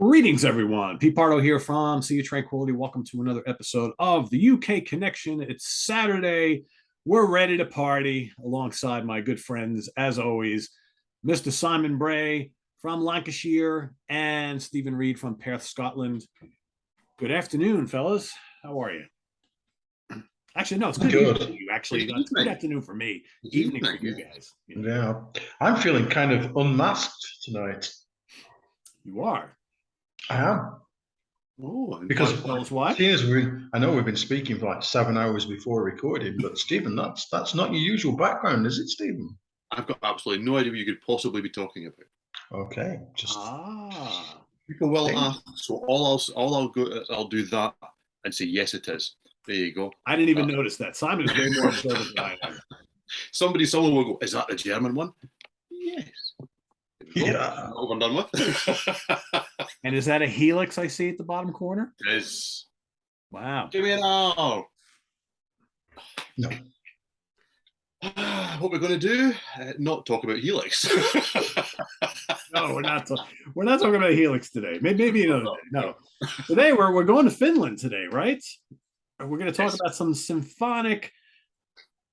Greetings, everyone. Pete Pardo here from Sea of Tranquility. Welcome to another episode of the UK Connection. It's Saturday. We're ready to party alongside my good friends, as always, Mr. Simon Bray from Lancashire and Steven Reid from Perth, Scotland. Good afternoon, fellas. How are you? Actually, no, it's good Good. evening for you. Actually, it's good afternoon for me. Evening for you guys. Yeah. I'm feeling kind of unmasked tonight. You are. I am. Oh, Because tell us why. seeing as I know we've been speaking for like 7 hours before recording, but Stephen, that's not your usual background, is it, Stephen? I've got absolutely no idea what you could possibly be talking about. Okay, just People will ask, so I'll do that and say yes, it is. There you go. I didn't even notice that. Simon is way more observant than I am. Someone will go, is that the German one? Yes. yeah. Over and done with. And is that a helix I see at the bottom corner? It is. Wow. Give me an hour. No. What we're going to do? Not talk about helix. No, we're not. We're not talking about helix today. Maybe another day. No. Today we're going to Finland today, right? We're going to talk about some symphonic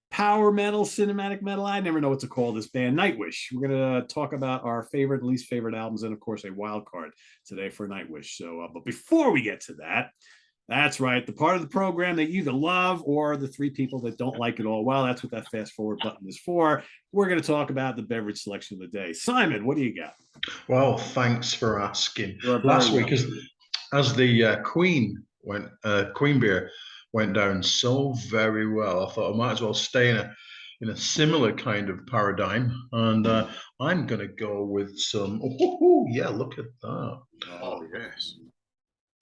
power metal, cinematic metal. I never know what to call this band. Nightwish. We're going to talk about our favorite and least favorite albums, and of course a wild card today for Nightwish. So, but before we get to that, that's right, the part of the program that you either love or the three people that don't like it all. Well, that's what that fast forward button is for. We're going to talk about the beverage selection of the day. Simon, what do you got? Well, thanks for asking. Last week, as the Queen beer went down so very well, I thought I might as well stay in a similar kind of paradigm, and I'm going to go with some. Oh, yeah, look at that. Oh yes,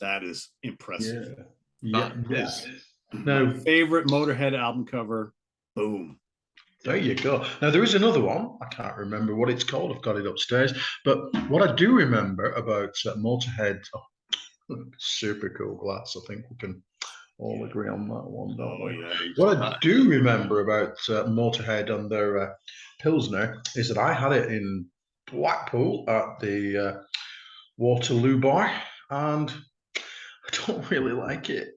that is impressive. Yeah. Yes. Now, favorite Motorhead album cover. Boom. There you go. Now, there is another one. I can't remember what it's called. I've got it upstairs. But what I do remember about Motorhead, super cool glass. I think we can all agree on that one, don't we? Yeah. What I do remember about Motorhead and their Pilsner is that I had it in Blackpool at the Waterloo bar, and I don't really like it.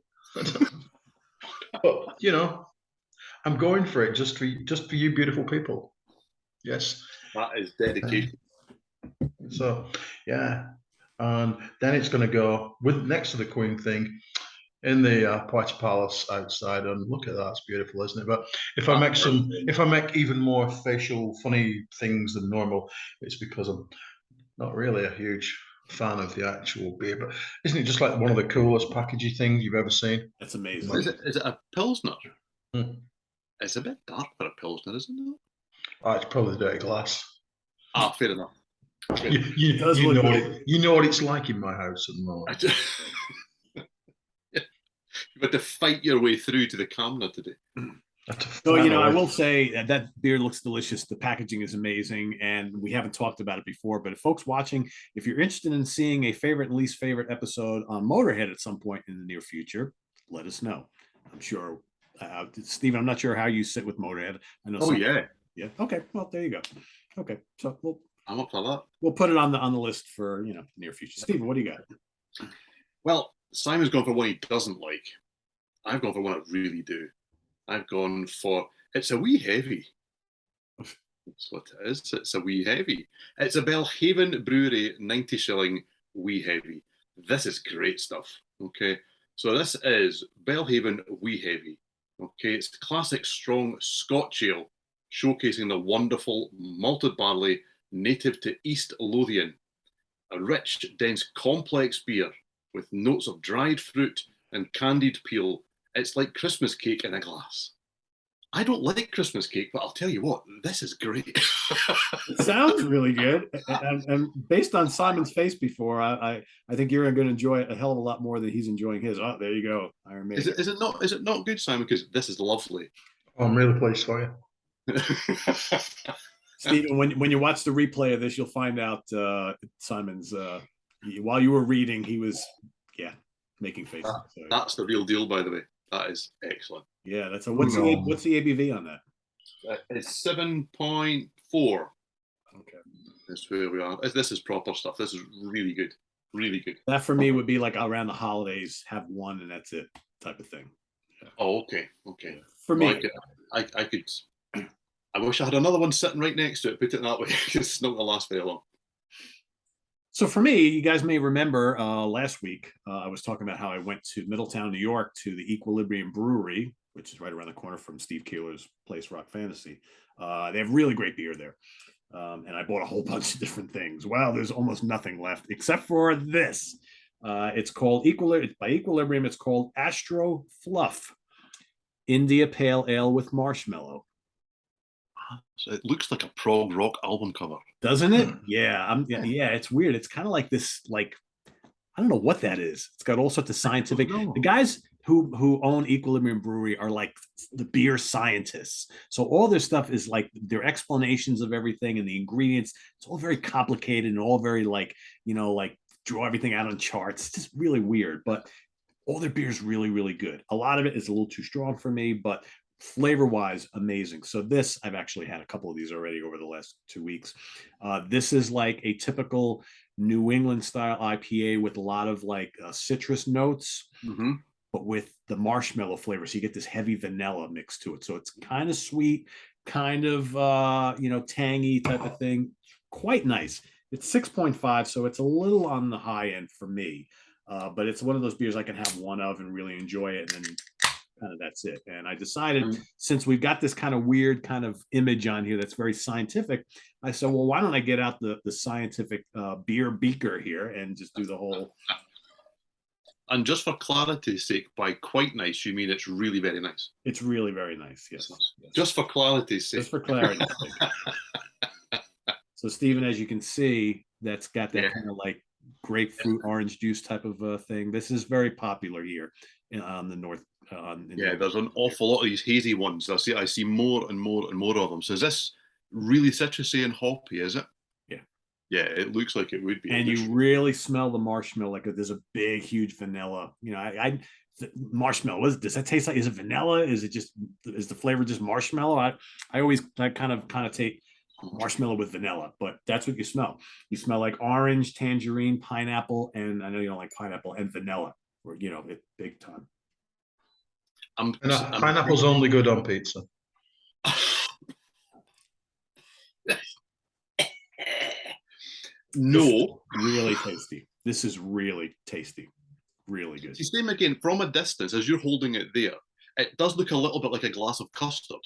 But, you know, I'm going for it just for you beautiful people. Yes. That is dedication. So, yeah. And then it's going to go with next to the Queen thing in the Poitiers Palace outside. And look at that. It's beautiful, isn't it? But if I make even more facial funny things than normal, it's because I'm not really a huge fan of the actual beer. But isn't it just like one of the coolest packaging things you've ever seen? That's amazing. Is it a Pilsner? It's a bit dark for a Pilsner, isn't it? Oh, it's probably dirty glass. Ah, fair enough. You know what it's like in my house at the moment. You've got to fight your way through to the camera today. So, I will say that beer looks delicious. The packaging is amazing, and we haven't talked about it before. But if folks watching, if you're interested in seeing a favorite and least favorite episode on Motorhead at some point in the near future, let us know. I'm sure, Steven, I'm not sure how you sit with Motorhead. I know. Yeah. Okay. Well, there you go. Okay. So I'm up for that. We'll put it on the list for near future. Steven, what do you got? Well, Simon's gone for one he doesn't like. I've gone for one I really do. I've gone for it's a wee heavy. That's what it is. It's a wee heavy. It's a Belhaven Brewery 90 shilling wee heavy. This is great stuff. Okay. So this is Belhaven wee heavy. Okay. It's classic strong Scotch ale, showcasing the wonderful malted barley native to East Lothian. A rich, dense, complex beer with notes of dried fruit and candied peel. It's like Christmas cake in a glass. I don't like Christmas cake, but I'll tell you what, this is great. It sounds really good. And based on Simon's face before, I think you're going to enjoy it a hell of a lot more than he's enjoying his. Oh, there you go. Iron Maiden. Is it not good, Simon? Because this is lovely. Oh, I'm really pleased for you. Stephen, when you watch the replay of this, you'll find out Simon's while you were reading, he was making faces. That's the real deal, by the way. That is excellent. Yeah, that's what's the ABV on that? It's 7.4. Okay, That's where we are. This is proper stuff. This is really good. Really good. That for me would be like around the holidays, have one and that's it type of thing. Yeah. Oh, okay, okay. For Well, me, I could. I wish I had another one sitting right next to it. Put it that way. It's not gonna last very long. so for me, you guys may remember last week I was talking about how I went to Middletown, New York, to the Equilibrium Brewery, which is right around the corner from Steve Keeler's place, Rock Fantasy. They have really great beer there. And I bought a whole bunch of different things. Wow, there's almost nothing left except for this. It's called by Equilibrium. It's called Astro Fluff India Pale Ale with Marshmallow. So it looks like a prog rock album cover, doesn't it? Yeah, yeah. It's weird. It's kind of like this, like I don't know what that is. It's got all sorts of scientific. The guys who own Equilibrium Brewery are like the beer scientists. So all their stuff is like their explanations of everything and the ingredients. It's all very complicated and all very like, like draw everything out on charts. It's just really weird, but all their beer is really, really good. A lot of it is a little too strong for me, but flavor wise, amazing. So this, I've actually had a couple of these already over the last 2 weeks. This is like a typical New England style IPA with a lot of like citrus notes, but with the marshmallow flavor. So you get this heavy vanilla mix to it. So it's kind of sweet, kind of, tangy type of thing. Quite nice. It's 6.5, so it's a little on the high end for me. But it's one of those beers I can have one of and really enjoy it. And then kind of that's it. And I decided, since we've got this kind of weird kind of image on here that's very scientific, I said, well, why don't I get out the scientific beer beaker here and just do the whole. And just for clarity's sake, by quite nice, you mean it's really very nice? It's really very nice, yes. Just for clarity's sake. Just for clarity's sake. So, Steven, as you can see, that's got that kind of like grapefruit orange juice type of thing. This is very popular here on the north. There's an awful lot of these hazy ones. I see more and more and more of them. So is this really citrusy and hoppy, is it? Yeah. Yeah, it looks like it would be. And you really smell the marshmallow. Like there's a big, huge vanilla. Marshmallow. Does that taste like? Is it vanilla? Is the flavor just marshmallow? I always kind of connotate marshmallow with vanilla, but that's what you smell. You smell like orange, tangerine, pineapple, and I know you don't like pineapple, and vanilla. Or it big time. Pineapple's only good on pizza. No. Really tasty. This is really tasty. Really good. See, same again, from a distance, as you're holding it there, it does look a little bit like a glass of custard.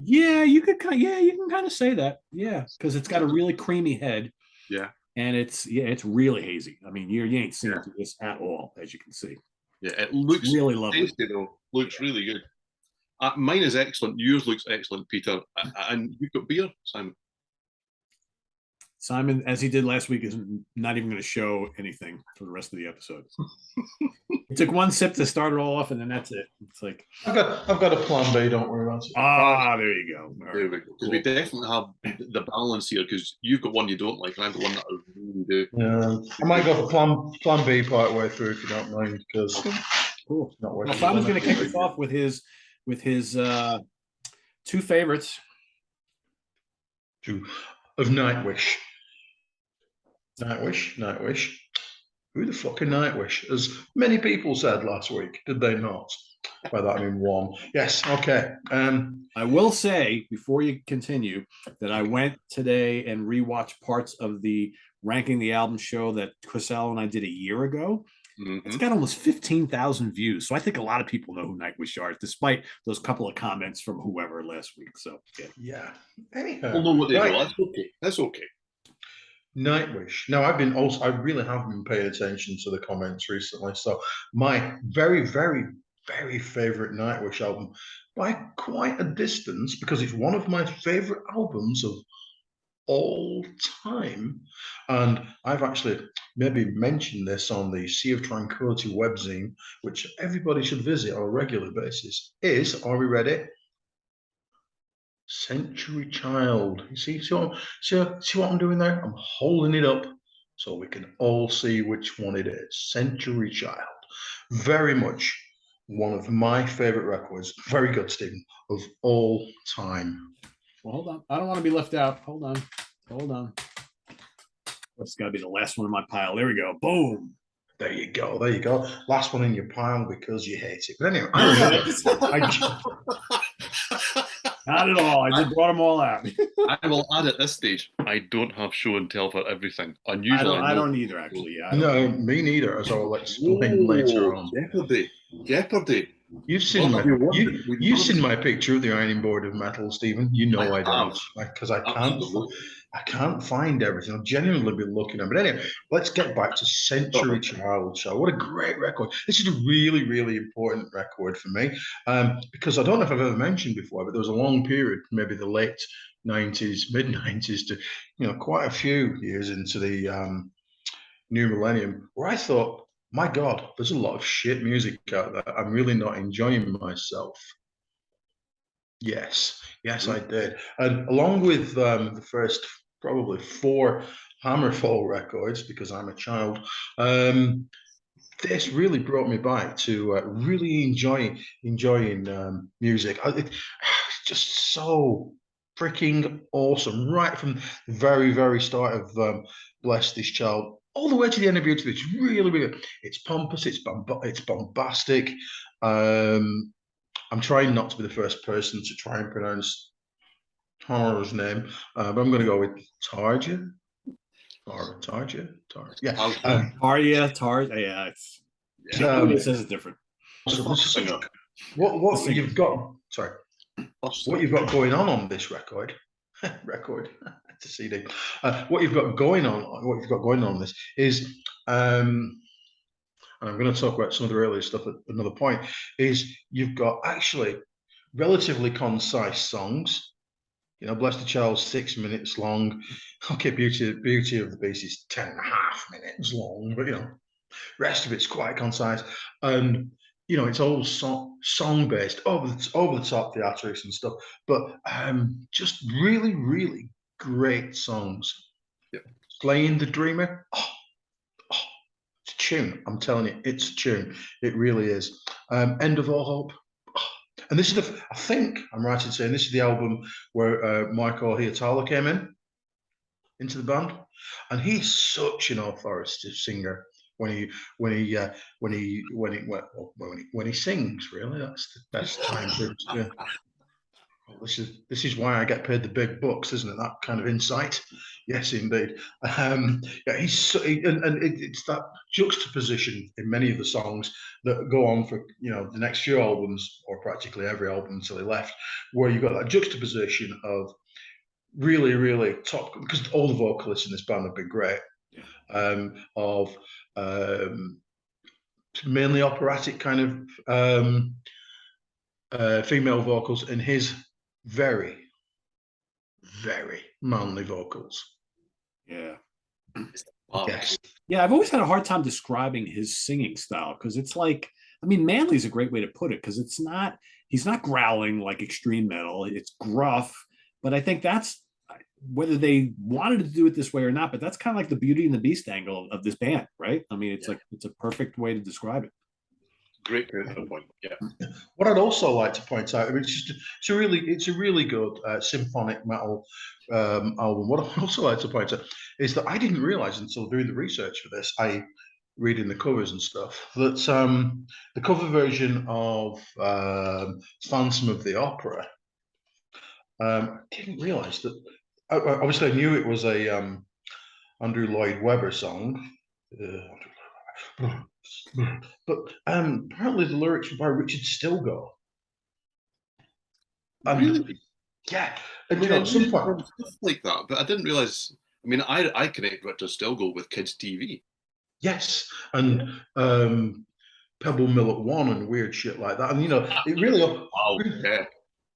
Yeah, you can kind of say that. Yeah, because it's got a really creamy head. Yeah. And it's really hazy. I mean, you ain't seen this at all, as you can see. Yeah, it looks really lovely. Tasty, though. Looks really good. Mine is excellent. Yours looks excellent, Peter. And you've got beer, Simon. Simon, as he did last week, is not even going to show anything for the rest of the episode. He took one sip to start it all off, and then that's it. It's like I've got a plan B. Don't worry about it. There you go. There we go. Because we definitely have the balance here. Because you've got one you don't like, and I've got one that I really do. Yeah, I might go for plan B part way through if you don't mind. Because cool. Well, Simon's going to kick us off with his two favorites. Two of Nightwish. Nightwish. Who the fucking Nightwish? As many people said last week, did they not? By that I mean one. Yes, okay. I will say, before you continue, that I went today and rewatched parts of the Ranking the Album show that Chris Allen and I did a year ago. It's got almost 15,000 views. So I think a lot of people know who Nightwish are, despite those couple of comments from whoever last week. So, yeah. Anyhow. We'll know what they do. That's okay. That's okay. Nightwish. Now, I really have been paying attention to the comments recently. So my very, very, very favorite Nightwish album, by quite a distance, because it's one of my favorite albums of all time. And I've actually maybe mentioned this on the Sea of Tranquility webzine, which everybody should visit on a regular basis, are we ready? Century Child. You see what I'm doing there? I'm holding it up so we can all see which one it is. Century Child. Very much one of my favorite records. Very good, Stephen, of all time. Well, hold on. I don't want to be left out. Hold on. It's got to be the last one in my pile. There we go. Boom. There you go. There you go. Last one in your pile because you hate it. But anyway, I remember. Not at all. I just brought them all out. I will add at this stage, I don't have show and tell for everything. Unusually, I don't either, actually. Yeah, no, me neither, as I will explain later on. Jeopardy. You've seen you've seen my picture of the ironing board of metal, Stephen. You know I don't, because I can't find everything. I'll genuinely be looking at it. But anyway, let's get back to Century Child Show. What a great record. This is a really, really important record for me, because I don't know if I've ever mentioned before, but there was a long period, maybe the late 90s, mid 90s to quite a few years into the new millennium, where I thought, my God, there's a lot of shit music out there. I'm really not enjoying myself. Yes, I did. And along with the first probably 4 Hammerfall records, because I'm a child, this really brought me back to really enjoying music. It's just so freaking awesome, right from the very, very start of Bless This Child all the way to the end of Beauty. It's really, really good. It's pompous, it's bombastic. I'm trying not to be the first person to try and pronounce Tara's name, but I'm going to go with Tarja. Tarja. Yeah. Tarja. Yeah. It says it's different. So what you've got? Sorry. What you've got going on this record? It's a CD. What you've got going on this is, and I'm going to talk about some of the earlier stuff at another point, is you've got actually relatively concise songs. Bless the Child's 6 minutes long. Okay, Beauty of the Beast is 10.5 minutes long, but rest of it's quite concise. And it's all song based, over the top theatrics and stuff, but just really, really great songs. Yep. Slaying the Dreamer. It's a tune. I'm telling you, it's a tune. It really is. End of All Hope. And this is I think I'm right in saying this is the album where Michael Hietala came into the band, and he's such an authoritative singer when he sings. Really, that's the best time for him to do. This is why I get paid the big bucks, isn't it? That kind of insight. Yes, indeed. It's that juxtaposition in many of the songs that go on for the next few albums, or practically every album until he left, where you've got that juxtaposition of really, really top, because all the vocalists in this band have been great, of mainly operatic kind of female vocals, and his very, very manly vocals. Yeah. Yes. Yeah, I've always had a hard time describing his singing style, because it's like, manly is a great way to put it, because he's not growling like extreme metal. It's gruff, but I think that's whether they wanted to do it this way or not, but that's kind of like the Beauty and the Beast angle of this band, right? It's a perfect way to describe it. Great point. Yeah. What I'd also like to point out, it's a really good symphonic metal album. What I'd also like to point out is that I didn't realize until doing the research for this, reading the covers and stuff, that the cover version of Phantom of the Opera, I didn't realize that. Obviously, I knew it was a Andrew Lloyd Webber song. But apparently the lyrics were by Richard Stilgoe. Really? Yeah. And at some point, stuff like that, but I didn't realize. I connect Richard Stilgoe with kids' TV. Yes, and Pebble Mill at 1 and weird shit like that. And it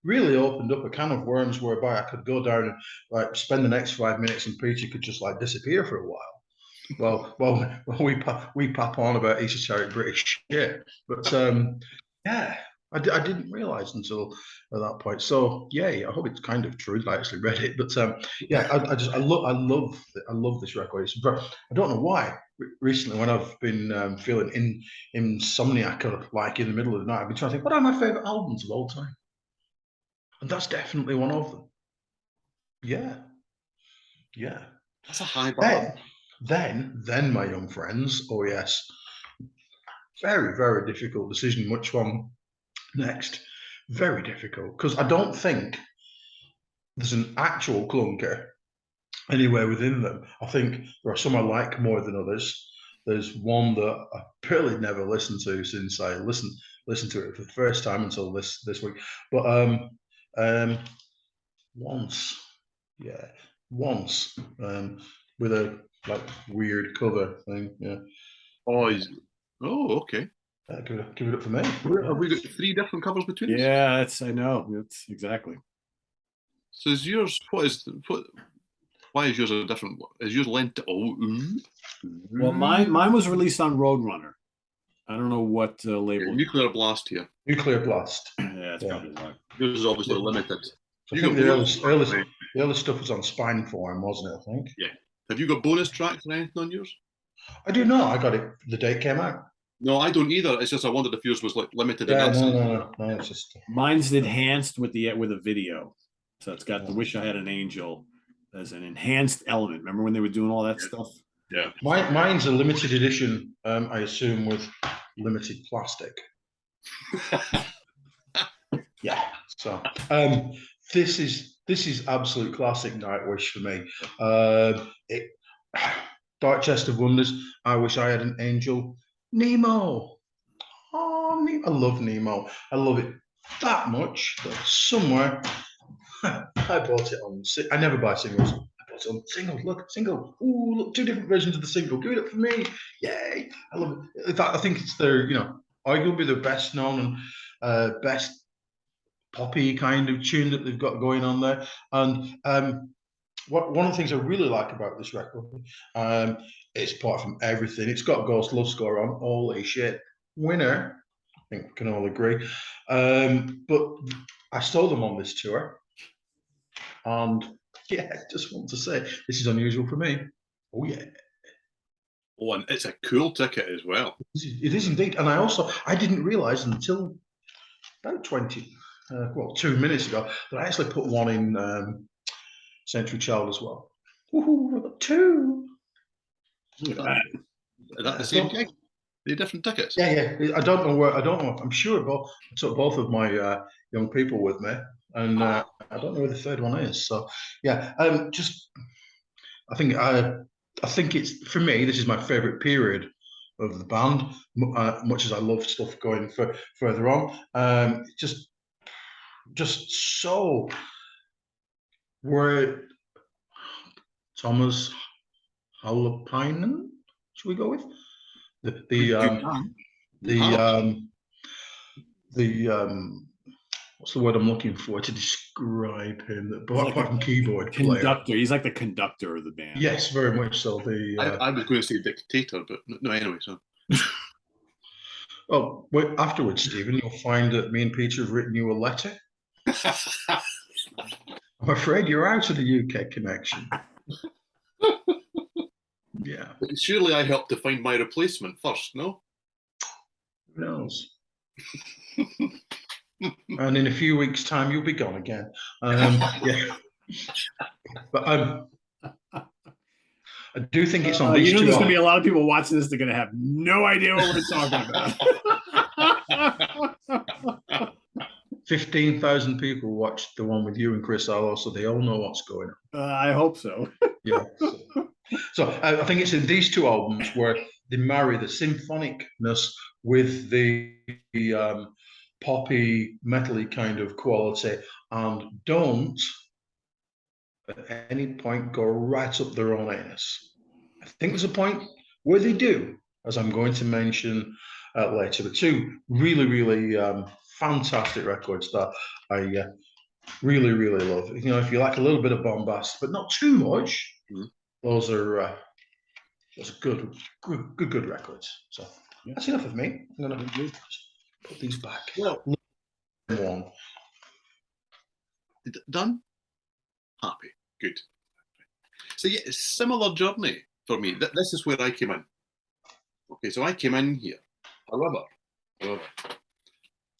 really opened up a can of worms whereby I could go down and spend the next 5 minutes, and Peter could just disappear for a while. Well, we pop on about esoteric British shit, but yeah, I didn't realize until at that point. So yeah, I hope it's kind of true that I actually read it, but yeah, I love this record. I don't know why. Recently, when I've been feeling insomniac, like in the middle of the night, I've been trying to think, what are my favorite albums of all time, and that's definitely one of them. Yeah. That's a high bar. Then my young friends, oh yes, very, very difficult decision. Which one next? Very difficult, because I don't think there's an actual clunker anywhere within them. I think there are some I like more than others. There's one that I barely never listened to since I listened to it for the first time until this week. But once with a like weird cover thing. Yeah. Okay. Give it up for me. Have we got 3 different covers between us? Yeah, I know. It's exactly. So is yours? Why is yours a different? Is yours lent? Well, mine was released on Roadrunner. I don't know what label. Nuclear Blast here. Nuclear Blast. Yeah, it's probably why. Yours is obviously limited. I think the early stuff was on Spineform, wasn't it? I think. Yeah. Have you got bonus tracks or anything on yours? I do not. I got it the day it came out. No, I don't either. It's just I wondered if yours was like limited. Yeah, no. It's just mine's enhanced with a video, so it's got the "Wish I Had an Angel" as an enhanced element. Remember when they were doing all that stuff? Yeah. Mine's a limited edition. I assume with limited plastic. Yeah. So this is absolute classic Nightwish for me. Dark Chest of Wonders. I Wish I Had an Angel. Nemo. Oh, Nemo. I love Nemo. I love it that much that somewhere I bought it on. I never buy singles. I bought it on singles. Look, single. Ooh, look, 2 different versions of the single. Give it up for me. Yay. I love it. In fact, I think it's their, arguably the best known and best poppy kind of tune that they've got going on there. And one of the things I really like about this record, it's apart from everything, it's got Ghost Love Score on. Holy shit. Winner. I think we can all agree. But I stole them on this tour. And yeah, I just want to say, this is unusual for me. Oh yeah. Oh, and it's a cool ticket as well. It is indeed. And I didn't realise until about 2 minutes ago that I actually put one in Century Child as well. Woohoo, I've got 2. Look at that. Is that the same gig? They're different tickets. Yeah. I don't know. I'm sure I took both of my young people with me, and I don't know where the third one is. So yeah, I think it's, for me, this is my favourite period of the band. Much as I love stuff going further on, just so where Thomas Holopainen, should we go with what's the word I'm looking for to describe him? Apart from keyboard conductor. player. He's like the conductor of the band. Yes, very much so. I was going to say dictator, but no, anyway. So. Well, afterwards, Stephen, you'll find that me and Peter have written you a letter. I'm afraid you're out of the UK connection. Yeah. But surely I helped to find my replacement first, no? Who knows? And in a few weeks' time, you'll be gone again. Yeah. But I do think it's on these two. There's going to be a lot of people watching this. They're going to have no idea what we're talking about. 15,000 people watched the one with you and Chris Arlo, so they all know what's going on. I hope so. Yeah. So I think it's in these 2 albums where they marry the symphonicness with the poppy, metally kind of quality, and don't at any point go right up their own anus. I think there's a point where they do, as I'm going to mention later. But 2 really, really fantastic records that I really, really love. If you like a little bit of bombast, but not too much, those are good records. So that's enough of me. I'm going to put these back. Well, one. Done? Happy. Good. So yeah, similar journey for me. This is where I came in. Okay, so I came in here. However, I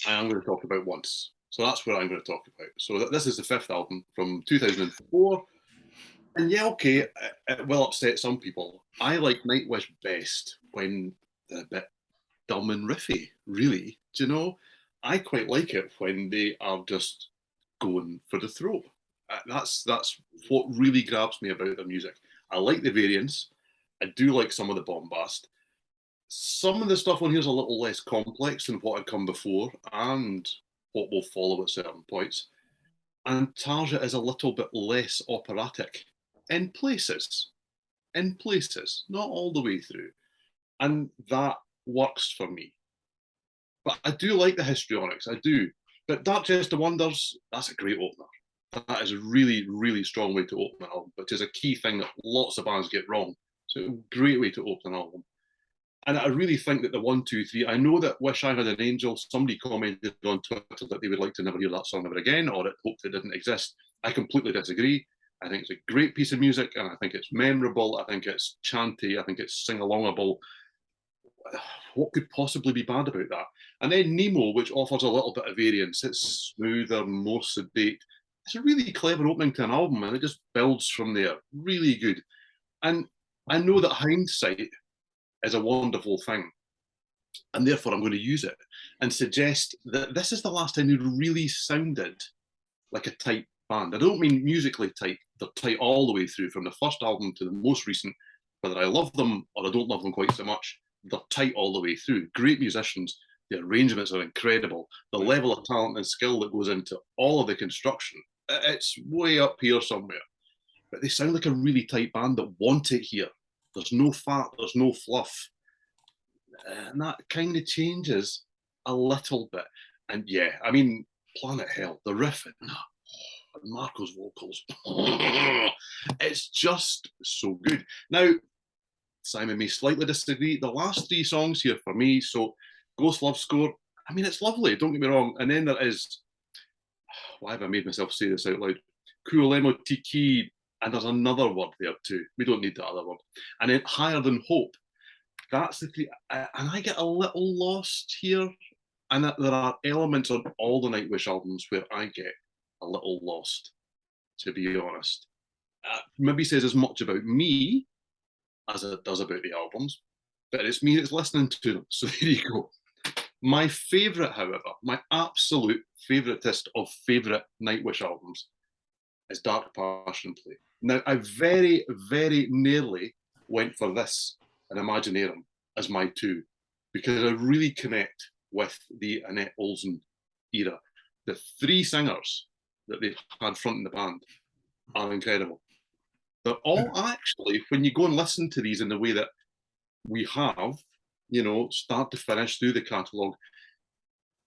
am going to talk about Once. So that's what I'm going to talk about. So this is the 5th album from 2004. And yeah, okay, it will upset some people. I like Nightwish best when they're a bit dumb and riffy, really. Do you know? I quite like it when they are just going for the throat. That's what really grabs me about their music. I like the variants. I do like some of the bombast. Some of the stuff on here is a little less complex than what had come before and what will follow at certain points. And Tarja is a little bit less operatic in places. In places, not all the way through. And that works for me. But I do like the histrionics, I do. But Dark Chest of Wonders, that's a great opener. That is a really, really strong way to open an album, which is a key thing that lots of bands get wrong. So a great way to open an album. And I really think that the 1, 2, 3, I know that Wish I Had an Angel, somebody commented on Twitter that they would like to never hear that song ever again, or it hoped it didn't exist. I completely disagree. I think it's a great piece of music, and I think it's memorable. I think it's chanty. I think it's sing-alongable. What could possibly be bad about that? And then Nemo, which offers a little bit of variance. It's smoother, more sedate. It's a really clever opening to an album, and it just builds from there. Really good. And I know that hindsight is a wonderful thing, and therefore I'm going to use it and suggest that this is the last time they really sounded like a tight band. I don't mean musically tight. They're tight all the way through, from the first album to the most recent. Whether I love them or I don't love them quite so much, they're tight all the way through. Great musicians. The arrangements are incredible. The level of talent and skill that goes into all of the construction, it's way up here somewhere. But they sound like a really tight band that want it here. There's no fat, there's no fluff. And that kind of changes a little bit. And yeah, I mean, Planet Hell, the riff and Marco's vocals, it's just so good. Now, Simon may slightly disagree. The last 3 songs here for me, so Ghost Love Score, I mean, it's lovely, don't get me wrong. And then there is, why have I made myself say this out loud? Kuolemo Tiki, and there's another word there too. We don't need the other word. And then Higher Than Hope. That's the 3. And I get a little lost here. And there are elements on all the Nightwish albums where I get a little lost, to be honest. Maybe says as much about me as it does about the albums, but it's me that's listening to them. So there you go. My favourite, however, my absolute favouriteest of favourite Nightwish albums is Dark Passion Play. Now, I very, very nearly went for this and Imaginarium as my 2, because I really connect with the Annette Olsen era. The 3 singers that they've had fronting the band are incredible. They're all actually, when you go and listen to these in the way that we have, you know, start to finish through the catalogue,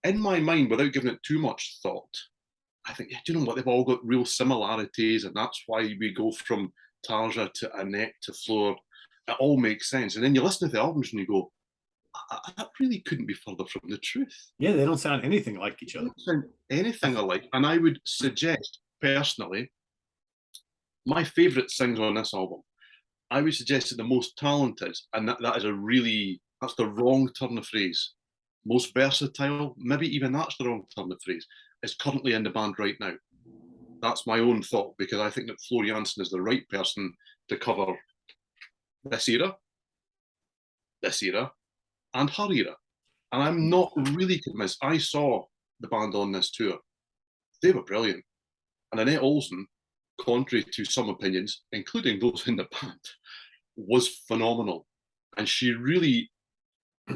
in my mind, without giving it too much thought, I think, yeah, do you know what? They've all got real similarities, and that's why we go from Tarja to Annette to Floor. It all makes sense. And then you listen to the albums and you go, that really couldn't be further from the truth. Yeah, they don't sound anything like each other. They don't sound anything alike. And I would suggest, personally, my favourite sings on this album, I would suggest that the most talented, and that is that's the wrong turn of phrase. Most versatile, maybe even that's the wrong turn of phrase, is currently in the band right now. That's my own thought, because I think that Floor Jansen is the right person to cover this era, and her era. And I'm not really convinced. I saw the band on this tour. They were brilliant. And Annette Olsen, contrary to some opinions, including those in the band, was phenomenal. And she really,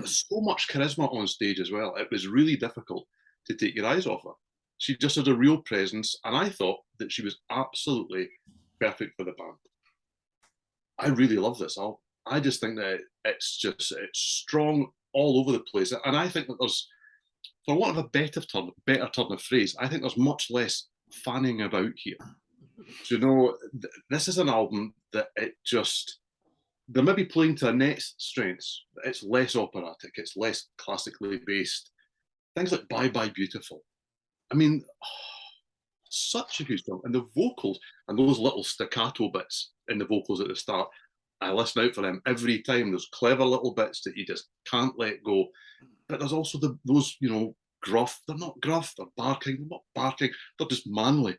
so much charisma on stage as well. It was really difficult to take your eyes off her. She just had a real presence, and I thought that she was absolutely perfect for the band. I really love this album. I just think that it's strong all over the place. And I think that there's, for want of a better turn of phrase, I think there's much less fanning about here. So, you know, this is an album that they're maybe playing to Annette's strengths. It's less operatic, it's less classically based. Things like Bye Bye Beautiful. I mean, such a huge song. And the vocals, and those little staccato bits in the vocals at the start, I listen out for them every time. There's clever little bits that you just can't let go. But there's also those, you know, gruff. They're not gruff, they're barking. They're not barking. They're just manly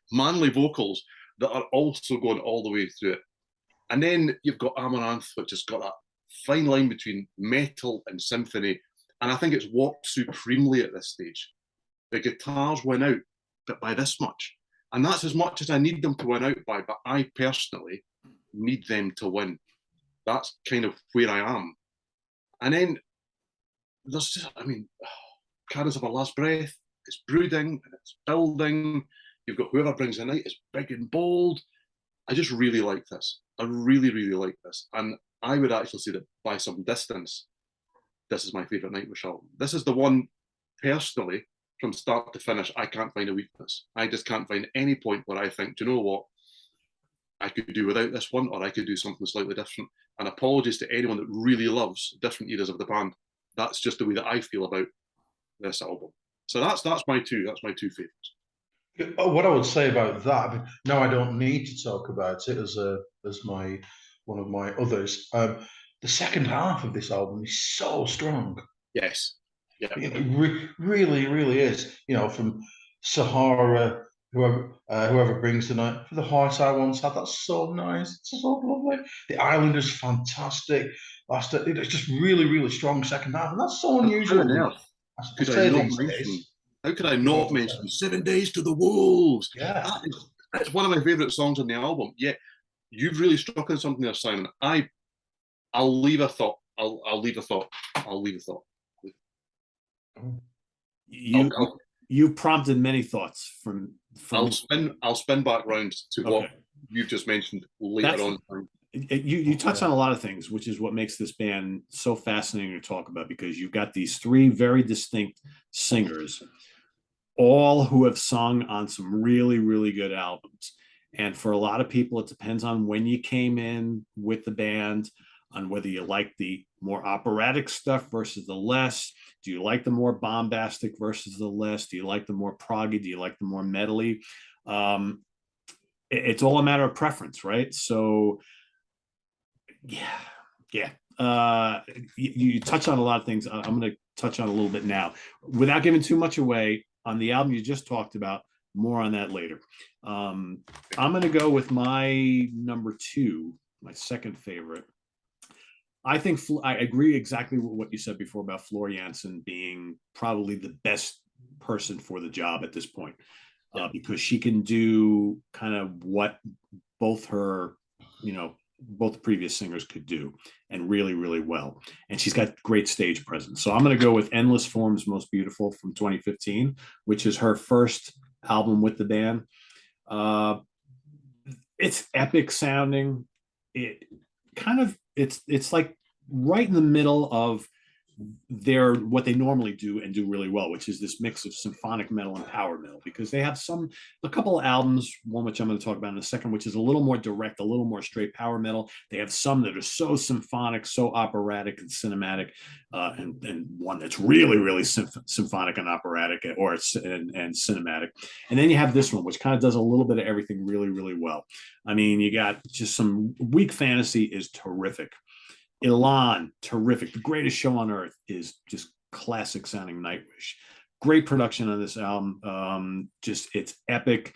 vocals that are also going all the way through it. And then you've got Amaranth, which has got that fine line between metal and symphony. And I think it's walked supremely at this stage. The guitars went out, but by this much. And that's as much as I need them to win out by, but I personally need them to win. That's kind of where I am. And then there's just, I mean, Carols of Our Last Breath, it's brooding and it's building. You've got Whoever Brings the Night, it's big and bold. I just really like this. I really, really like this. And I would actually say that by some distance, this is my favourite Nightwish album. This is the one, personally, from start to finish, I can't find a weakness. I just can't find any point where I think, do you know what? I could do without this one, or I could do something slightly different. And apologies to anyone that really loves different eras of the band. That's just the way that I feel about this album. So that's my two favourites. What I would say about that, I mean, now I don't need to talk about it as one of my others. The second half of this album is so strong. Yes. Yeah. It really, really is. You know, from Sahara, whoever brings the night, for the heart I once had. That's so nice. It's so lovely. The Island is fantastic. It's just really, really strong second half, and that's so unusual. How could I not mention 7 Days to the Wolves? Yeah, that's one of my favourite songs on the album. Yeah, you've really struck on something there, Simon. I'll leave a thought. I'll leave a thought. You prompted many thoughts from I'll spin back round to what you've just mentioned later on. You touch on a lot of things, which is what makes this band so fascinating to talk about, because you've got these three very distinct singers, all who have sung on some really, really good albums. And for a lot of people, it depends on when you came in with the band, on whether you like the more operatic stuff versus the less. Do you like the more bombastic versus the less? Do you like the more proggy? Do you like the more metally? It's all a matter of preference, right? So yeah. You touch on a lot of things. I'm going to touch on a little bit now without giving too much away on the album you just talked about. More on that later. I'm going to go with my number two, my second favorite. I think I agree exactly with what you said before about Floor Jansen being probably the best person for the job at this point, because she can do kind of what both previous singers could do, and really, really well. And she's got great stage presence. So I'm going to go with Endless Forms Most Beautiful from 2015, which is her first album with the band. It's epic sounding. It's like right in the middle of what they normally do and do really well, which is this mix of symphonic metal and power metal, because they have a couple of albums, one which I'm going to talk about in a second, which is a little more direct, a little more straight power metal. They have some that are so symphonic, so operatic and cinematic, and one that's really, really symphonic and operatic and cinematic. And then you have this one, which kind of does a little bit of everything really, really well. I mean, you got just some Weak Fantasy is terrific. Elan, terrific. The Greatest Show on Earth is just classic sounding Nightwish. Great production on this album. It's epic.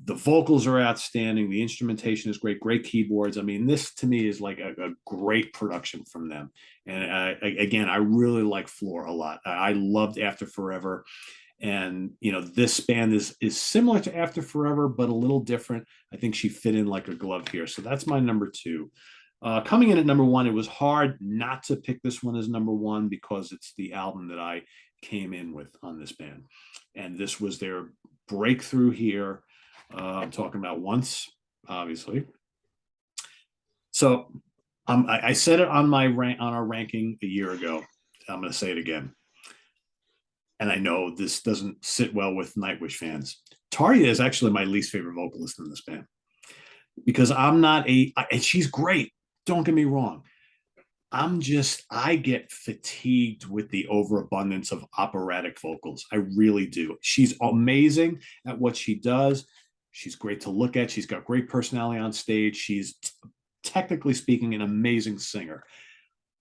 The vocals are outstanding. The instrumentation is great. Great keyboards. I mean, this to me is like a great production from them. And again, I really like Floor a lot. I loved After Forever. And, this band is similar to After Forever, but a little different. I think she fit in like a glove here. So that's my number two. Coming in at number one, it was hard not to pick this one as number one, because it's the album that I came in with on this band. And this was their breakthrough here. I'm talking about Once, obviously. So I said it on our ranking a year ago. I'm going to say it again. And I know this doesn't sit well with Nightwish fans. Tarja is actually my least favorite vocalist in this band, because and she's great. Don't get me wrong. I get fatigued with the overabundance of operatic vocals. I really do. She's amazing at what she does. She's great to look at. She's got great personality on stage. She's technically speaking an amazing singer.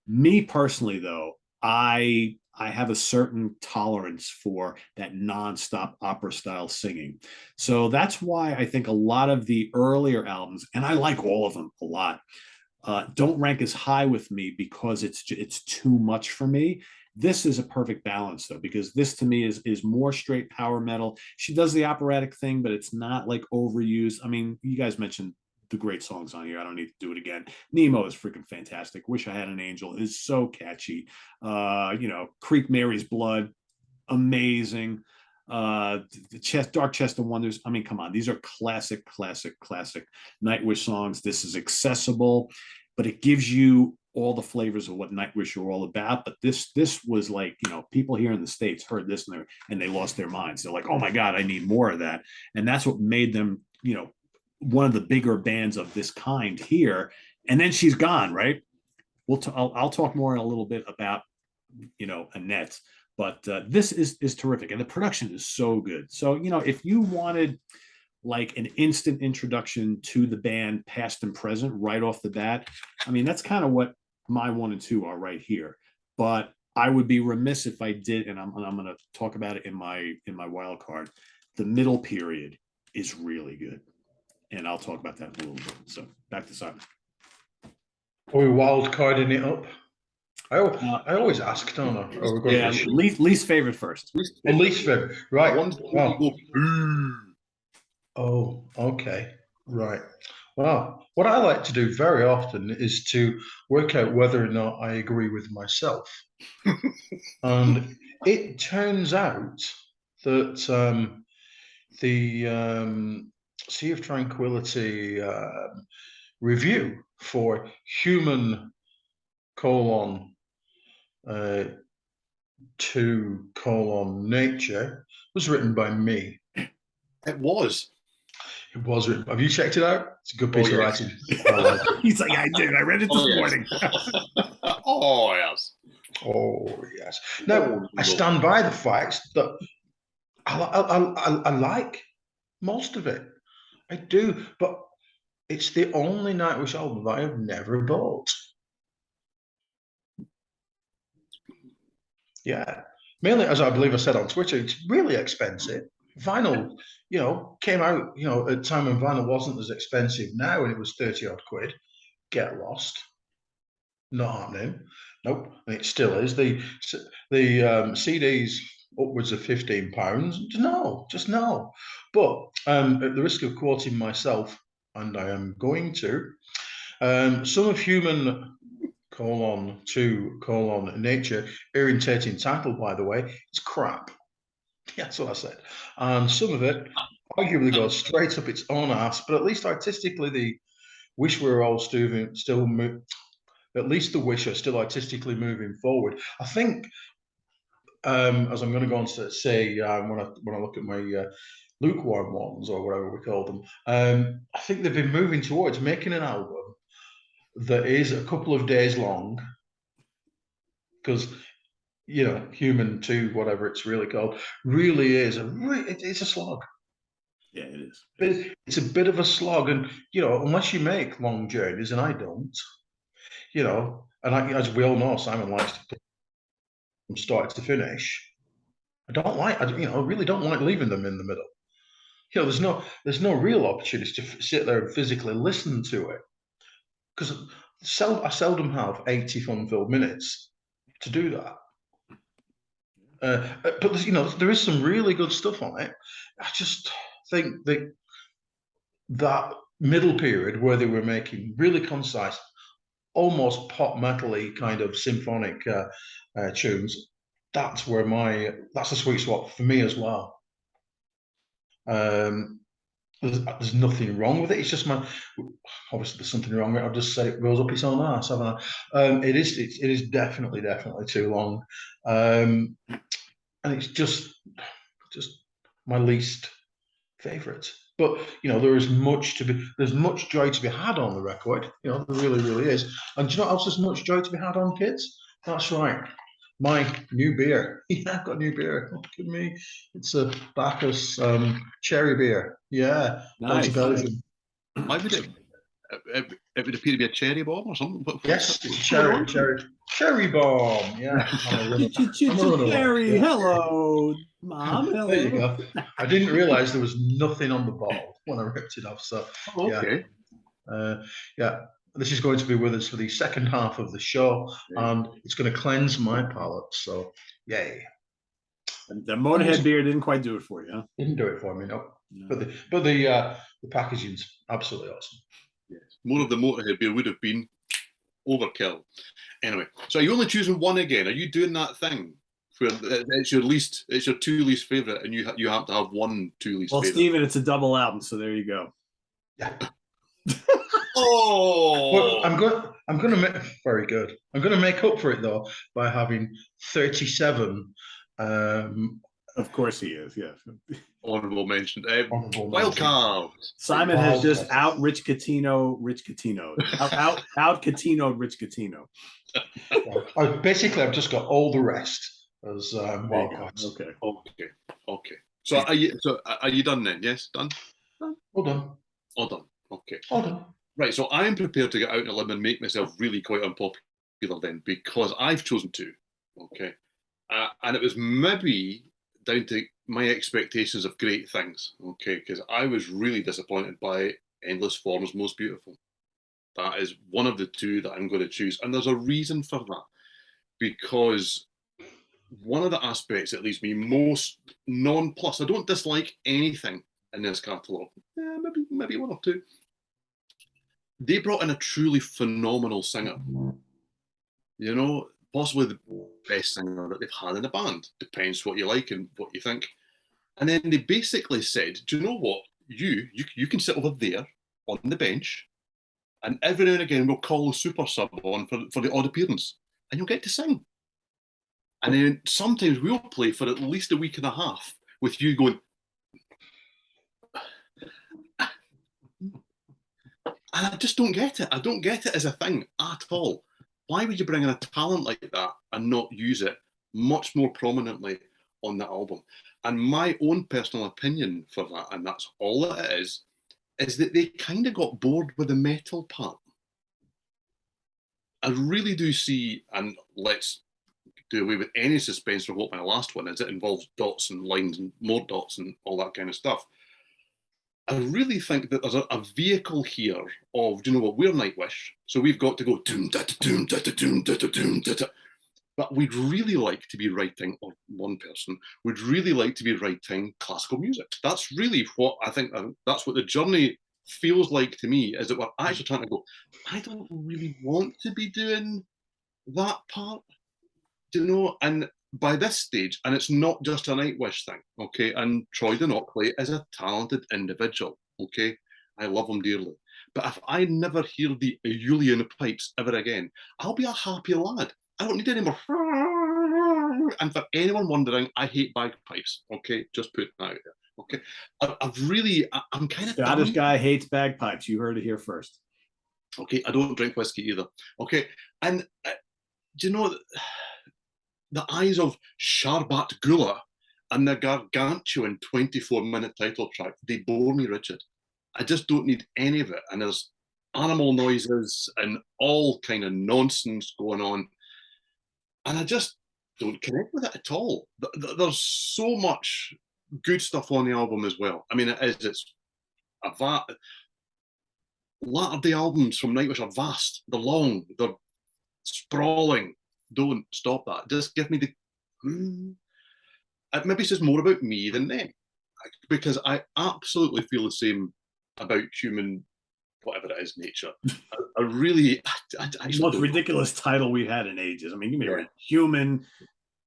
Me personally, though, I I have a certain tolerance for that nonstop opera style singing. So that's why I think a lot of the earlier albums, and I like all of them a lot, don't rank as high with me because it's too much for me. This is a perfect balance though, because this to me is more straight power metal. She does the operatic thing, but it's not like overused. I mean, you guys mentioned the great songs on here. I don't need to do it again. Nemo is freaking fantastic. Wish I Had an Angel is so catchy. Creek Mary's Blood, amazing. Dark Chest of Wonders. I mean, come on, these are classic Nightwish songs. This is accessible, but it gives you all the flavors of what Nightwish are all about. But this was like, people here in the States heard this and they lost their minds. They're like, oh my God, I need more of that. And that's what made them, one of the bigger bands of this kind here. And then she's gone, right? I'll talk more in a little bit about, Annette, but this is terrific. And the production is so good. So, if you wanted like an instant introduction to the band, past and present, right off the bat, I mean, that's kind of what my 1 and 2 are right here. But I would be remiss if I did, and I'm going to talk about it in my wild card. The middle period is really good, and I'll talk about that in a little bit. So back to Simon. Are we wild carding it up? I always ask, don't I? Yeah, least favorite first. Least favorite, right? Wow. Oh, okay, right. Well, what I like to do very often is to work out whether or not I agree with myself. And it turns out that the Sea of Tranquility review for Human : 2 : Nature was written by me. It was. It was written. Have you checked it out? It's a good piece of writing. He's like, I did. I read it this morning. Oh, yes. Oh, yes. Now, I stand by the fact that I like most of it. I do, but it's the only Nightwish album that I have never bought. Yeah. Mainly, as I believe I said on Twitter, it's really expensive. Vinyl, came out, at a time when vinyl wasn't as expensive now, and it was 30 odd quid. Get lost. Not happening. Nope. And it still is. The CDs upwards of £15. No, just no. But at the risk of quoting myself, and I am going to, some of Human : 2 : Nature, irritating title, by the way, it's crap. Yeah, that's what I said. And some of it arguably goes straight up its own ass, but at least artistically, the Wish we were all still at least the Wish are still artistically moving forward. I think, as I'm going to go on to say, when I look at my lukewarm ones, or whatever we call them, I think they've been moving towards making an album that is a couple of days long, because Human 2, whatever it's really called, really is it's a slog. Yeah, it is. It's a bit of a slog, and unless you make long journeys, and I don't, and as we all know, Simon likes to play from start to finish. I really don't like leaving them in the middle. There's no real opportunity to sit there and physically listen to it, because I seldom have 80 fun-filled minutes to do that. But there is some really good stuff on it. I just think that middle period where they were making really concise, almost pop metal-y kind of symphonic tunes, that's a sweet spot for me as well. There's nothing wrong with it. It's just obviously there's something wrong with it. I've just said it goes up its own arse, haven't I? It is definitely too long. And it's just my least favorite. But there's much joy to be had on the record. There really, really is. And do you know what else there's much joy to be had on, kids? That's right. My new beer. Yeah, I've got a new beer. Look at me. It's a Bacchus cherry beer. Yeah. Nice. Belgium. Why would it it would appear to be a cherry bomb or something. Yes, it's cherry bomb. Yeah. Cherry, hello, Mom. Hello. There you go. I didn't realize there was nothing on the bottle when I ripped it off. So, okay. Yeah. This is going to be with us for the second half of the show, and it's going to cleanse my palate. So, yay. And the Motorhead beer didn't quite do it for you, huh? Didn't do it for me, no. But the packaging's absolutely awesome. Yes. More of the Motorhead beer would have been overkill. Anyway, so are you only choosing one again? Are you doing that thing where it's your two least favorite, and you have to have one two least favorite? Well, Steven, it's a double album, so there you go. Yeah. Oh, well, I'm going to make very good. I'm going to make up for it though by having 37. Of course he is. Yes. Honorable mention. Wild card. Simon has just out Rich Catino. Out Catino. Rich Catino. Basically, I've just got all the rest as wild cards. Okay. So are you done then? Yes, done. All done. All done. Okay. All done. Right, so I'm prepared to get out on a limb and make myself really quite unpopular then, because I've chosen two, okay? And it was maybe down to my expectations of great things, okay? Because I was really disappointed by Endless Form's Most Beautiful. That is one of the two that I'm going to choose, and there's a reason for that. Because one of the aspects that leaves me most nonplussed, I don't dislike anything in this catalogue, maybe one or two. They brought in a truly phenomenal singer. You know, possibly the best singer that they've had in the band. Depends what you like and what you think. And then they basically said, do you know what? You can sit over there on the bench, and every now and again we'll call a super sub on for the odd appearance, and you'll get to sing. And then sometimes we'll play for at least a week and a half with you going, and I just don't get it. I don't get it as a thing at all. Why would you bring in a talent like that and not use it much more prominently on the album? And my own personal opinion for that, and that's all that it is that they kind of got bored with the metal part. I really do see, and let's do away with any suspense for what my last one is. It involves dots and lines and more dots and all that kind of stuff. I really think that there's a vehicle here of, do you know what, we're Nightwish, so we've got to go doom da da doom da da doom da da doom da da. But we'd really like to be writing, or one person would really like to be writing classical music. That's really what I think. That's what the journey feels like to me. Is that we're actually trying to go, I don't really want to be doing that part, do you know? And by this stage, and it's not just a Nightwish thing, okay? And Troy Donockley is a talented individual, okay? I love him dearly. But if I never hear the Aeolian pipes ever again, I'll be a happy lad. I don't need any more. And for anyone wondering, I hate bagpipes, okay? Just put that out there, okay? I'm kind of... Scottish guy hates bagpipes. You heard it here first. Okay, I don't drink whiskey either, okay? And do you know... The eyes of Sharbat Gula and the gargantuan 24-minute title track, they bore me rigid. I just don't need any of it. And there's animal noises and all kind of nonsense going on. And I just don't connect with it at all. There's so much good stuff on the album as well. I mean, it's a lot of the albums from Nightwish are vast, they're long, they're sprawling. Don't stop that. Just give me the... Maybe it's just more about me than them. Because I absolutely feel the same about human, whatever it is, nature. I really... the most ridiculous title we've had in ages. I mean, give me a human...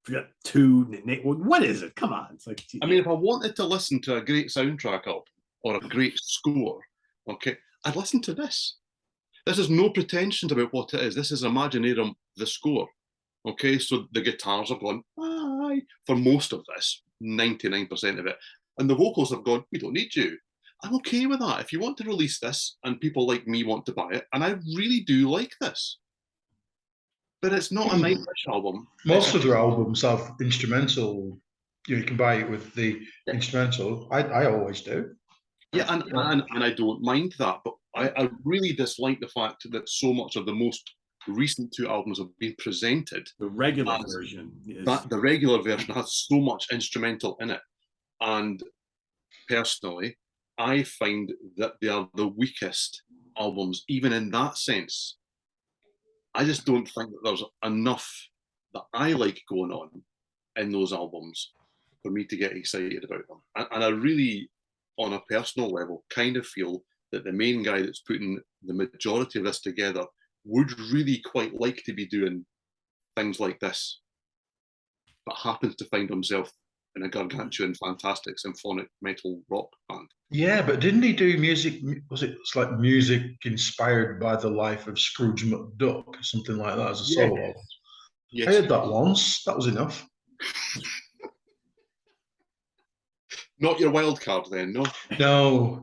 What is it? Come on. It's like... I mean, if I wanted to listen to a great soundtrack up or a great score, okay, I'd listen to this. This is no pretensions about what it is. This is Imaginarium, the score. Okay, so the guitars have gone, bye, for most of this, 99% of it. And the vocals have gone, we don't need you. I'm okay with that. If you want to release this and people like me want to buy it, and I really do like this. But it's not a Nightwish album. Most of their albums have instrumental, you can buy it with the instrumental. I always do. Yeah, and I don't mind that, but I really dislike the fact that so much of the most recent 2 albums have been presented. The regular version is That the regular version has so much instrumental in it. And personally, I find that they are the weakest albums, even in that sense. I just don't think that there's enough that I like going on in those albums for me to get excited about them. And I really, on a personal level, kind of feel that the main guy that's putting the majority of this together would really quite like to be doing things like this, but happens to find himself in a gargantuan, fantastic symphonic metal rock band. Yeah, but didn't he do music? Was it? It's like music inspired by the life of Scrooge McDuck, or something like that, as a solo album. Yes. I heard that once. That was enough. Not your wild card, then, no? No,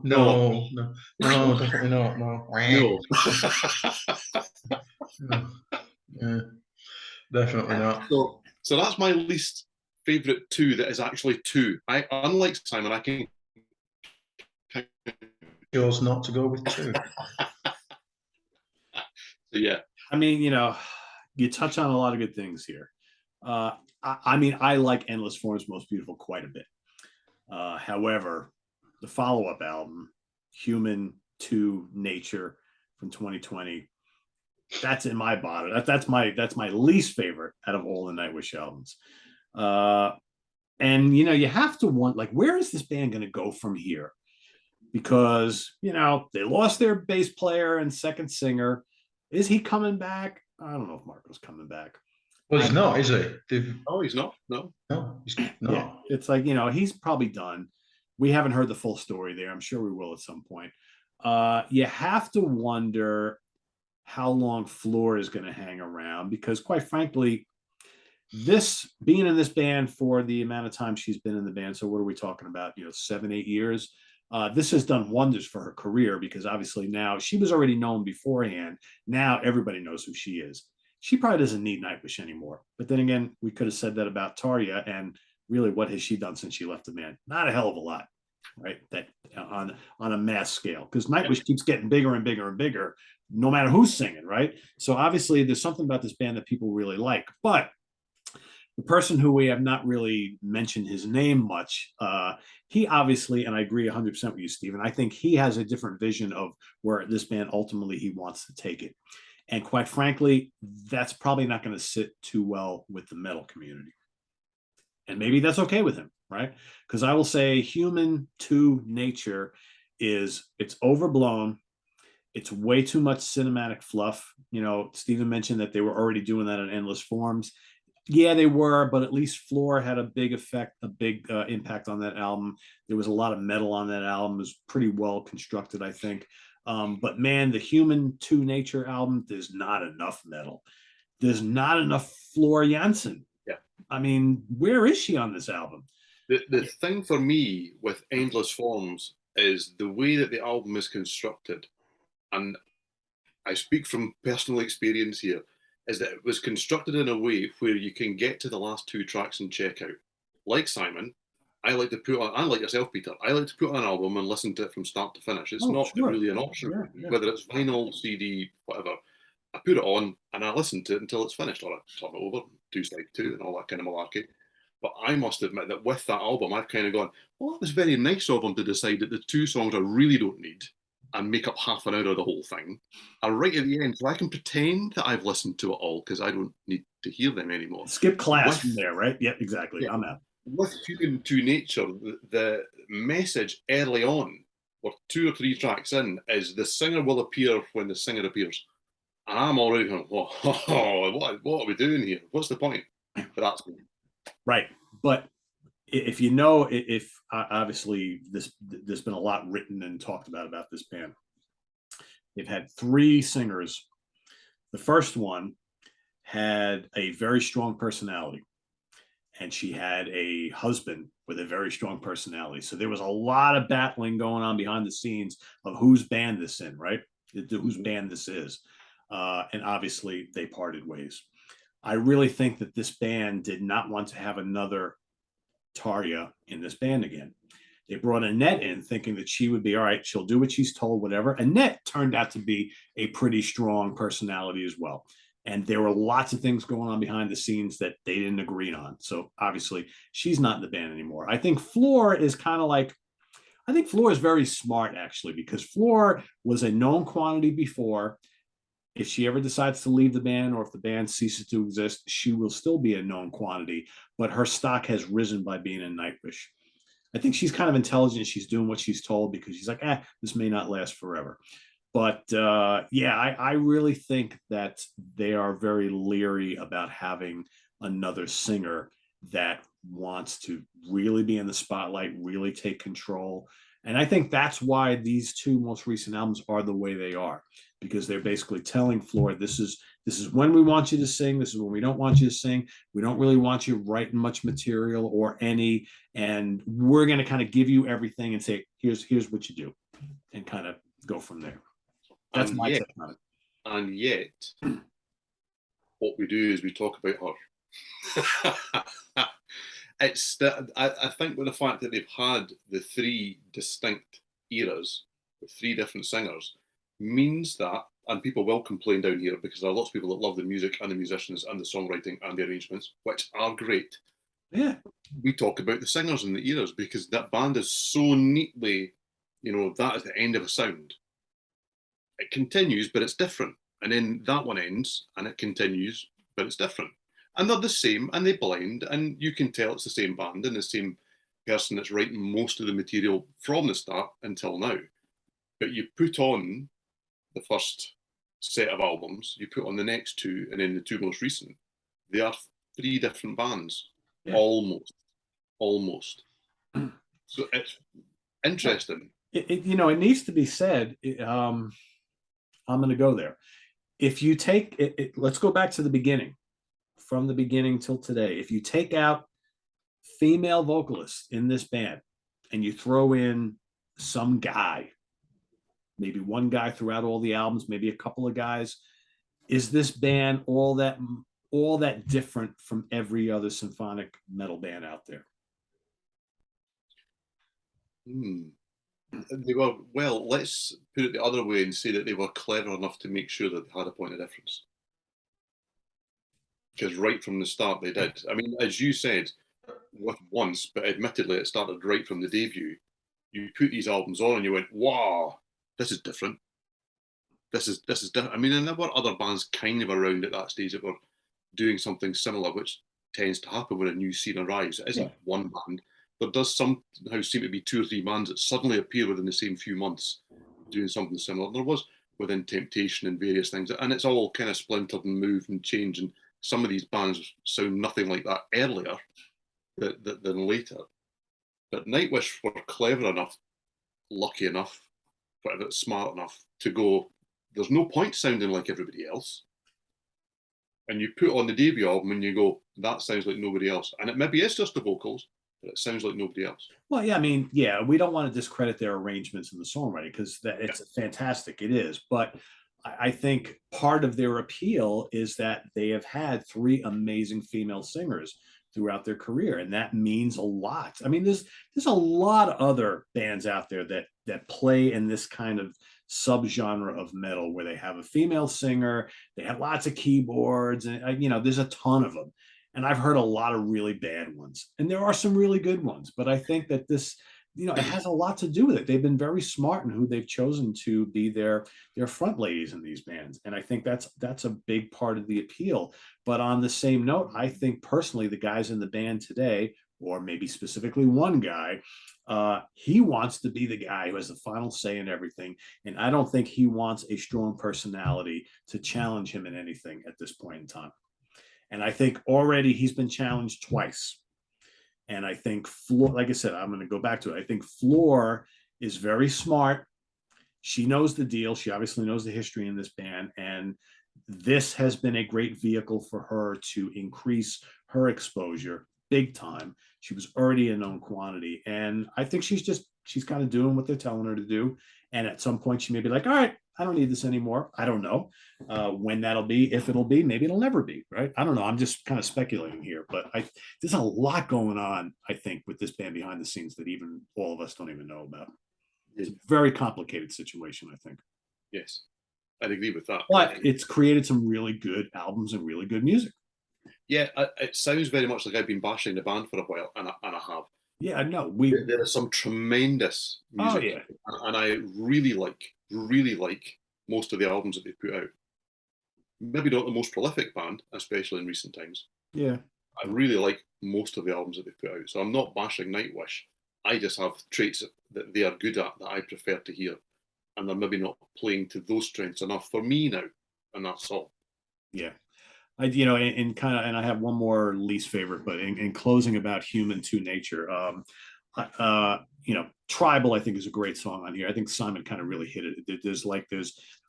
definitely not. No, No. yeah, definitely not. So that's my least favourite 2 that is actually 2. Unlike Simon, I can Chose not to go with 2. So yeah. I mean, you touch on a lot of good things here. I mean, I like Endless Forms Most Beautiful quite a bit. However, the follow-up album, Human to Nature from 2020, that's in my bottom. That's my least favorite out of all the Nightwish albums. And you have to want, like, where is this band going to go from here? Because they lost their bass player and second singer. Is he coming back? I don't know if Marco's coming back. Well, he's not, is he? Oh, he's not. No, he's not. Yeah, it's like he's probably done. We haven't heard the full story there. I'm sure we will at some point. You have to wonder how long Floor is going to hang around, because quite frankly, this being in this band for the amount of time she's been in the band, so what are we talking about, 7-8 years, this has done wonders for her career, because obviously now she was already known beforehand. Now everybody knows who she is. She probably doesn't need Nightwish anymore. But then again, we could have said that about Tarja, and really, what has she done since she left the band? Not a hell of a lot, right? That on a mass scale, because Nightwish keeps getting bigger and bigger and bigger, no matter who's singing, right? So obviously, there's something about this band that people really like. But the person who we have not really mentioned his name much, he obviously, and I agree 100% with you, Steven, I think he has a different vision of where this band ultimately he wants to take it. And quite frankly, that's probably not going to sit too well with the metal community. And maybe that's okay with him, right? Because I will say Human to Nature it's overblown. It's way too much cinematic fluff. Steven mentioned that they were already doing that in Endless Forms. Yeah, they were, but at least Floor had a big impact on that album. There was a lot of metal on that album. It was pretty well constructed, I think. But man, the Human to Nature album, there's not enough metal. There's not enough Floor Jansen. Yeah. I mean, where is she on this album? The thing for me with Endless Forms is the way that the album is constructed. And I speak from personal experience here, is that it was constructed in a way where you can get to the last 2 tracks and check out. Like Simon, I like to put on, unlike yourself, Peter, I like to put on an album and listen to it from start to finish. It's not really an option, whether it's vinyl, CD, whatever. I put it on and I listen to it until it's finished, or I turn it over, do side 2 and all that kind of malarkey. But I must admit that with that album, I've kind of gone, well, that was very nice of them to decide that the 2 songs I really don't need and make up half an hour of the whole thing are right at the end, so I can pretend that I've listened to it all, because I don't need to hear them anymore. Skip class from there, right? Yep, exactly. Yeah. I'm out. With Human to Nature, the message early on, or 2 or 3 tracks in, is the singer will appear when the singer appears. And I'm already going, what are we doing here? What's the point? But that's me. Right. But if obviously there's been a lot written and talked about this band. They've had 3 singers. The first one had a very strong personality, and she had a husband with a very strong personality. So there was a lot of battling going on behind the scenes of whose band this in, right? Whose band this is. And obviously they parted ways. I really think that this band did not want to have another Tarja in this band again. They brought Annette in thinking that she would be all right. She'll do what she's told, whatever. Annette turned out to be a pretty strong personality as well. And there were lots of things going on behind the scenes that they didn't agree on. So obviously she's not in the band anymore. I think Floor is kind of like, I think Floor is very smart actually, because Floor was a known quantity before. If she ever decides to leave the band or if the band ceases to exist, she will still be a known quantity, but her stock has risen by being in Nightwish. I think she's kind of intelligent. She's doing what she's told because she's like, this may not last forever. But yeah, I really think that they are very leery about having another singer that wants to really be in the spotlight, really take control. And I think that's why these two most recent albums are the way they are, because they're basically telling Floor, this is when we want you to sing, this is when we don't want you to sing. We don't really want you writing much material or any, and we're going to kind of give you everything and say, here's what you do, and kind of go from there. That's my take on it. And yet, what we do is we talk about her. It's that I think with the fact that they've had the three distinct eras with three different singers means that, and people will complain down here because there are lots of people that love the music and the musicians and the songwriting and the arrangements, which are great. Yeah. We talk about the singers and the eras because that band is so neatly, that is the end of a sound. It continues, but it's different. And then that one ends and it continues, but it's different. And they're the same and they blend, and you can tell it's the same band and the same person that's writing most of the material from the start until now. But you put on the first set of albums, you put on the next two, and then the two most recent, they are three different bands. Yeah. Almost. So it's interesting. It needs to be said. I'm going to go there. If you take it, let's go back to the beginning. From the beginning till today, if you take out female vocalists in this band and you throw in some guy, maybe one guy throughout all the albums, maybe a couple of guys, is this band all that different from every other symphonic metal band out there? They were, well, let's put it the other way and say that they were clever enough to make sure that they had a point of difference. Because right from the start they did. I mean, as you said, once, but admittedly it started right from the debut. You put these albums on and you went, wow, this is different. This is different. I mean, and there were other bands kind of around at that stage that were doing something similar, which tends to happen when a new scene arrives. It isn't one band. There does somehow seem to be two or three bands that suddenly appear within the same few months doing something similar. There was within Temptation and various things, and it's all kind of splintered and moved and changed, and some of these bands sound nothing like that earlier than later. But Nightwish were clever enough, lucky enough, whatever, smart enough to go, there's no point sounding like everybody else. And you put on the debut album and you go, that sounds like nobody else. And it maybe is just the vocals, but it sounds like nobody else. Well, yeah, I mean, yeah, we don't want to discredit their arrangements and the songwriting because it's fantastic. It is. But I think part of their appeal is that they have had three amazing female singers throughout their career, and that means a lot. I mean, there's a lot of other bands out there that play in this kind of subgenre of metal where they have a female singer, they have lots of keyboards, and there's a ton of them. And I've heard a lot of really bad ones, and there are some really good ones. But I think that this, it has a lot to do with it. They've been very smart in who they've chosen to be their front ladies in these bands. And I think that's a big part of the appeal. But on the same note, I think personally, the guys in the band today, or maybe specifically one guy, he wants to be the guy who has the final say in everything. And I don't think he wants a strong personality to challenge him in anything at this point in time. And I think already he's been challenged twice. And I think Floor, like I said, I'm going to go back to it. I think Floor is very smart. She knows the deal. She obviously knows the history in this band. And this has been a great vehicle for her to increase her exposure big time. She was already a known quantity. And I think she's kind of doing what they're telling her to do. And at some point she may be like, all right, I don't need this anymore. I don't know when that'll be, if it'll be, maybe it'll never be, right? I don't know. I'm just kind of speculating here, but there's a lot going on, I think, with this band behind the scenes that even all of us don't even know about. It's a very complicated situation, I think. Yes, I'd agree with that. But it's created some really good albums and really good music. Yeah, it sounds very much like I've been bashing the band for a while, and I have. Yeah, no, there is some tremendous music, oh, yeah. And I really like most of the albums that they put out. Maybe not the most prolific band, especially in recent times. Yeah, I really like most of the albums that they put out. So I'm not bashing Nightwish. I just have traits that they are good at that I prefer to hear, and they're maybe not playing to those strengths enough for me now, and that's all. Yeah. And I have one more least favorite, but in closing about Human to Nature, Tribal, I think, is a great song on here. I think Simon kind of really hit it. There's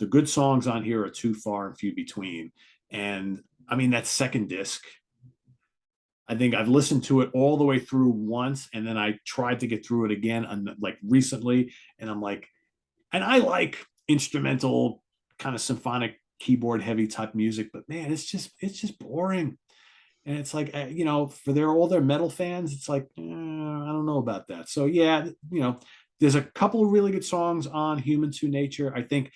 the good songs on here are too far and few between. And I mean, that second disc, I think I've listened to it all the way through once, and then I tried to get through it again like recently, and I'm like, and I like instrumental kind of symphonic keyboard heavy type music, but man, it's just boring. And it's like, for all their metal fans, it's like, I don't know about that. So yeah, there's a couple of really good songs on Human to Nature. I think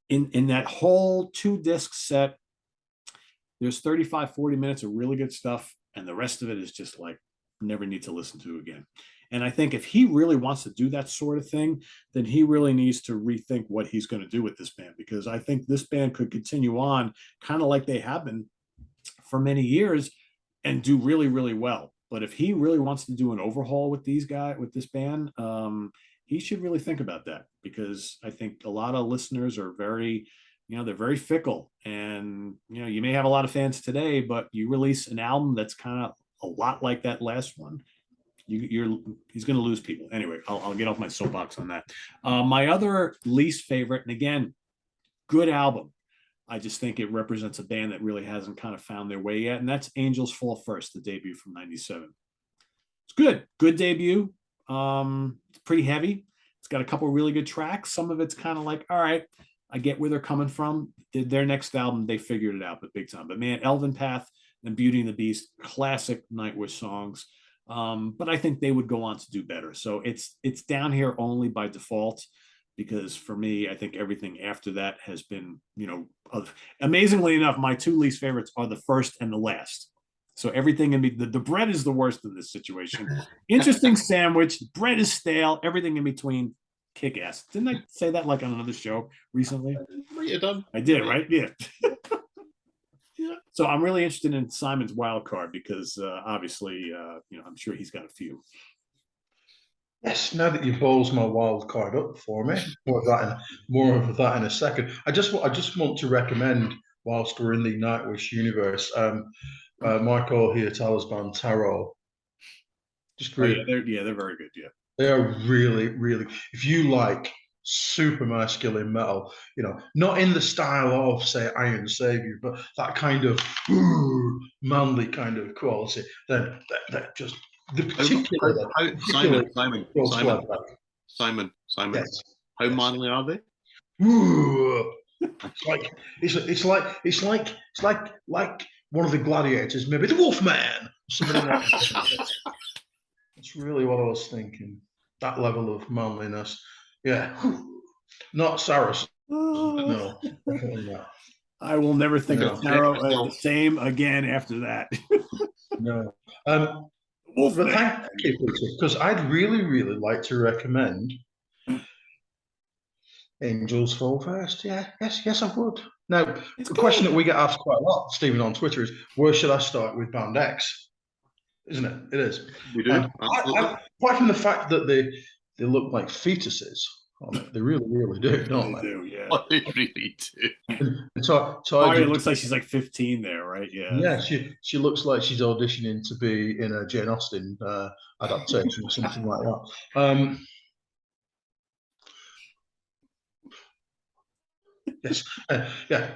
in that whole 2-disc set, there's 35, 40 minutes of really good stuff. And the rest of it is just like, never need to listen to again. And I think if he really wants to do that sort of thing, then he really needs to rethink what he's going to do with this band, because I think this band could continue on kind of like they have been for many years and do really, really well. But if he really wants to do an overhaul with this band, he should really think about that, because I think a lot of listeners are very, they're very fickle, and, you may have a lot of fans today, but you release an album that's kind of a lot like that last one, he's going to lose people. Anyway, I'll get off my soapbox on that. My other least favorite, and again, good album, I just think it represents a band that really hasn't kind of found their way yet, and that's Angels Fall First, the debut from '97. It's good debut. It's pretty heavy. It's got a couple of really good tracks. Some of it's kind of like, all right, I get where they're coming from. Their next album, they figured it out, but big time. But man, Elven Path and Beauty and the Beast, classic Nightwish songs. But I think they would go on to do better. So it's down here only by default, because for me, I think everything after that has been, amazingly enough, my two least favorites are the first and the last. So everything the bread is the worst in this situation. Interesting sandwich, bread is stale, everything in between, kick ass. Didn't I say that like on another show recently? You're done. I did, right? Yeah. Yeah. So I'm really interested in Simon's wild card, because obviously, I'm sure he's got a few. Yes, now that you've ballsed my wild card up for me, more of that in a second. I just want to recommend, whilst we're in the Nightwish universe, Michael Hietala's band Tarot. Just really, they're very good. Yeah, they are really, really. If you like super masculine metal, not in the style of, say, Iron Savior, but that kind of manly kind of quality, then that just. Simon. Yes. How manly are they? It's like one of the gladiators, maybe the Wolfman. Something like that. That's really what I was thinking. That level of manliness. Yeah. Not Saracen. No, definitely not. I will never think of Tarot the same again after that. No. But thank you, because I'd really, really like to recommend Angels Fall First. Yeah, yes, I would. Now, the question that we get asked quite a lot, Stephen, on Twitter is, where should I start with Band X? Isn't it? It is. We do. Apart from the fact that they look like fetuses on it, they really, really do, don't they? They do, yeah. Oh, they really do. So it looks like she's like 15 there, right? Yeah. Yeah, she looks like she's auditioning to be in a Jane Austen adaptation or something like that. Yes, yeah.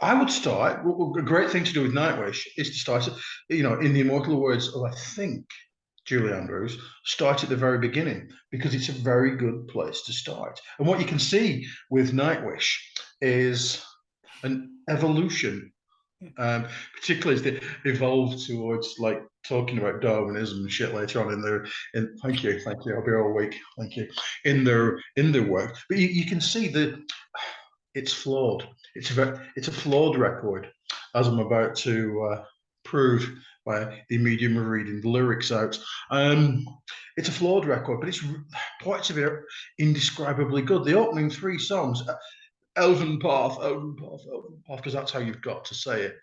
I would start. A great thing to do with Nightwish is to start, in the immortal words of, I think, Julie Andrews, start at the very beginning, because it's a very good place to start. And what you can see with Nightwish is an evolution, particularly as they evolve towards like talking about Darwinism and shit later on in their. Thank you, I'll be all week. Thank you. In their work, but you can see that it's flawed. It's a flawed record, as I'm about to prove by the medium of reading the lyrics out. It's a flawed record, but it's parts of it are indescribably good. The opening 3 songs, Elven Path, Elven Path, Elven Path, because that's how you've got to say it.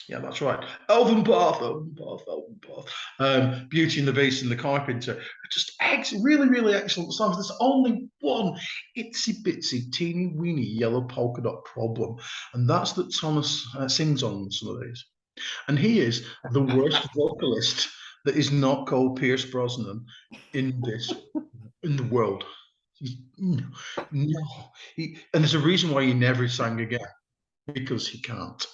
Yeah, that's right. Elven Path, Elven Path, Elven Path. Beauty and the Beast and the Carpenter. Just really, really excellent songs. There's only one itsy bitsy, teeny weeny yellow polka dot problem, and that's that Thomas sings on some of these. And he is the worst vocalist that is not called Pierce Brosnan in the world. And there's a reason why he never sang again, because he can't.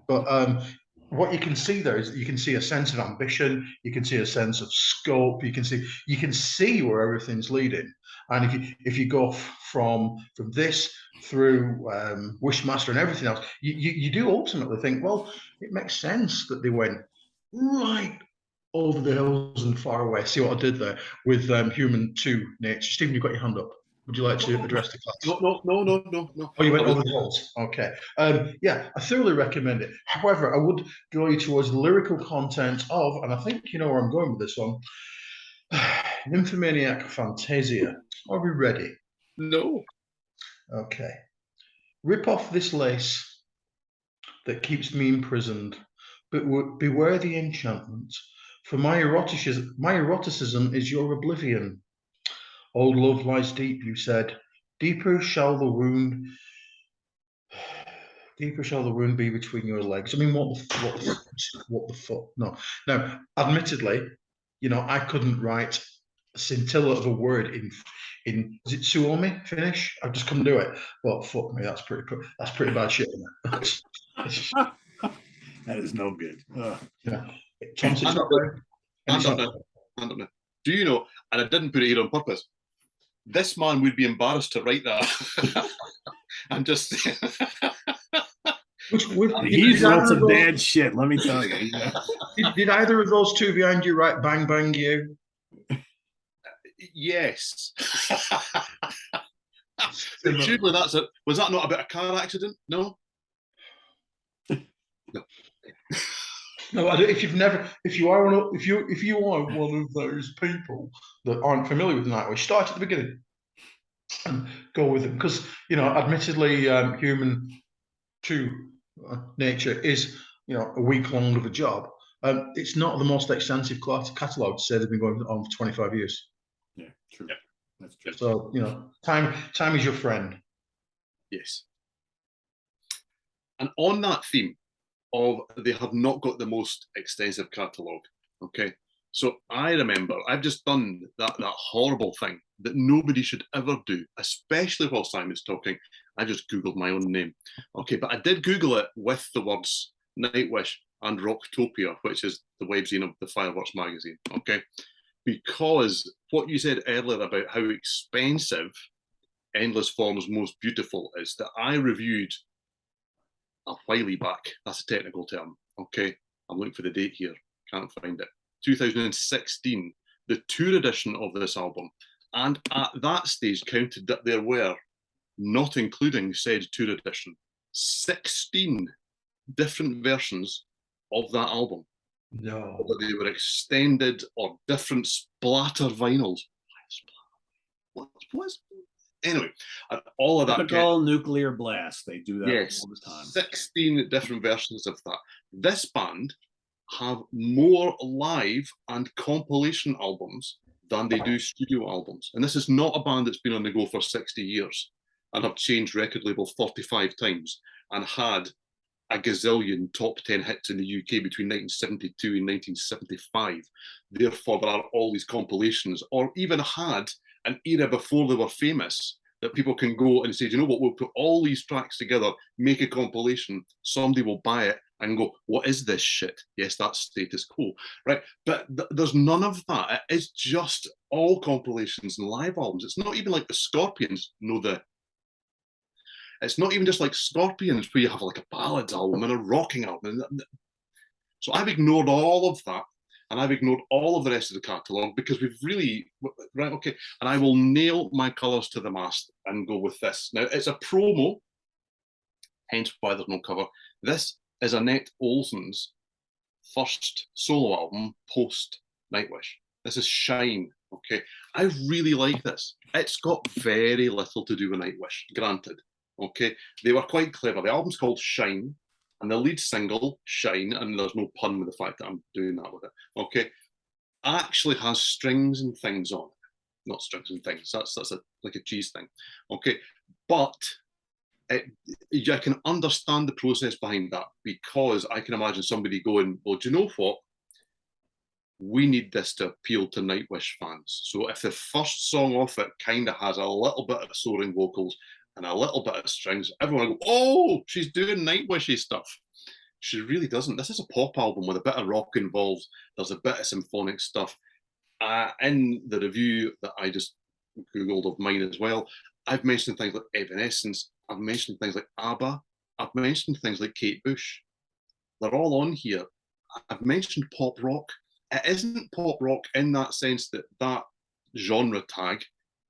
But what you can see there is you can see a sense of ambition, you can see a sense of scope, you can see where everything's leading. And if you go from this through Wishmaster and everything else, you do ultimately think, well, it makes sense that they went right over the hills and far away. See what I did there with Human to Nature. Stephen, you've got your hand up. Would you like to address the class? No. Oh, you went over the hills. Okay. Yeah, I thoroughly recommend it. However, I would draw you towards the lyrical content of, and I think you know where I'm going with this one, Nymphomaniac Fantasia. Are we ready? No. Okay. Rip off this lace that keeps me imprisoned, but beware the enchantment, for my eroticism is your oblivion. Old love lies deep, you said. Deeper shall the wound be between your legs. I mean, what the fuck? No. Now, admittedly, I couldn't write a scintilla of a word in is it Suomi, Finnish? I just couldn't do it. But fuck me, that's pretty bad shit. That is no good. Yeah. Do you know, and I didn't put it here on purpose, this man would be embarrassed to write that. I'm just he's wrote some bad shit, let me tell you. Did either of those two behind you write Bang Bang You? Yes. Surely that's it. Was that not about a car accident? No. No. No, if you are one of those people that aren't familiar with Nightwish, start at the beginning and go with them, because admittedly, Human to Nature is a week long of a job. It's not the most extensive catalogue to say they've been going on for 25 years. Yeah, true. Yeah, that's true. So time is your friend. Yes. And on that theme of they have not got the most extensive catalogue, okay? So I remember I've just done that horrible thing that nobody should ever do, especially while Simon's talking. I just Googled my own name. Okay, but I did Google it with the words Nightwish and Rocktopia, which is the webzine of the Fireworks magazine, okay? Because what you said earlier about how expensive Endless Form's Most Beautiful is, that I reviewed a while back. That's a technical term, okay? I'm looking for the date here, can't find it. 2016, the tour edition of this album. And at that stage counted that there were, not including said tour edition, 16 different versions of that album. No. Whether they were extended or different splatter vinyls. What? Anyway, all of that. Typical nuclear blast. They do that all the time. 16 different versions of that. This band have more live and compilation albums than they do studio albums. And this is not a band that's been on the go for 60 years and have changed record label 45 times and had a gazillion top 10 hits in the UK between 1972 and 1975. Therefore, there are all these compilations, or even had an era before they were famous that people can go and say, you know what, we'll put all these tracks together, make a compilation, somebody will buy it and go, what is this shit? Yes, that's status quo, right? But there's none of that. It's just all compilations and live albums. It's not even like the Scorpions it's not even just like Scorpions where you have like a ballads album and a rocking album. So I've ignored all of that, and I've ignored all of the rest of the catalogue because we've really, right, okay, and I will nail my colours to the mast and go with this. Now, it's a promo, hence why there's no cover. This is Annette Olsen's first solo album post Nightwish. This is Shine, okay? I really like this. It's got very little to do with Nightwish, granted, okay? They were quite clever. The album's called Shine, and the lead single, Shine, and there's no pun with the fact that I'm doing that with it, okay, actually has strings and things on it. Not strings and things, that's like a cheese thing, okay? But I can understand the process behind that, because I can imagine somebody going, well, do you know what? We need this to appeal to Nightwish fans. So if the first song off it kind of has a little bit of soaring vocals and a little bit of strings, everyone will go, oh, she's doing Nightwishy stuff. She really doesn't. This is a pop album with a bit of rock involved. There's a bit of symphonic stuff. In the review that I just Googled of mine as well, I've mentioned things like Evanescence. I've mentioned things like ABBA. I've mentioned things like Kate Bush. They're all on here. I've mentioned pop rock. It isn't pop rock in that sense that that genre tag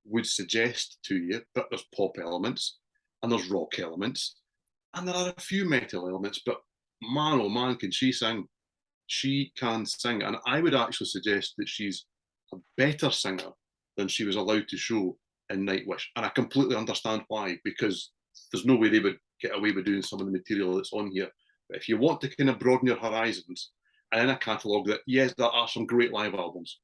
would suggest to you, but there's pop elements and there's rock elements and there are a few metal elements, but man, oh man, can she sing. She can sing. And I would actually suggest that she's a better singer than she was allowed to show in Nightwish. And I completely understand why, because there's no way they would get away with doing some of the material that's on here. But if you want to kind of broaden your horizons, and in a catalogue that, yes, there are some great live albums,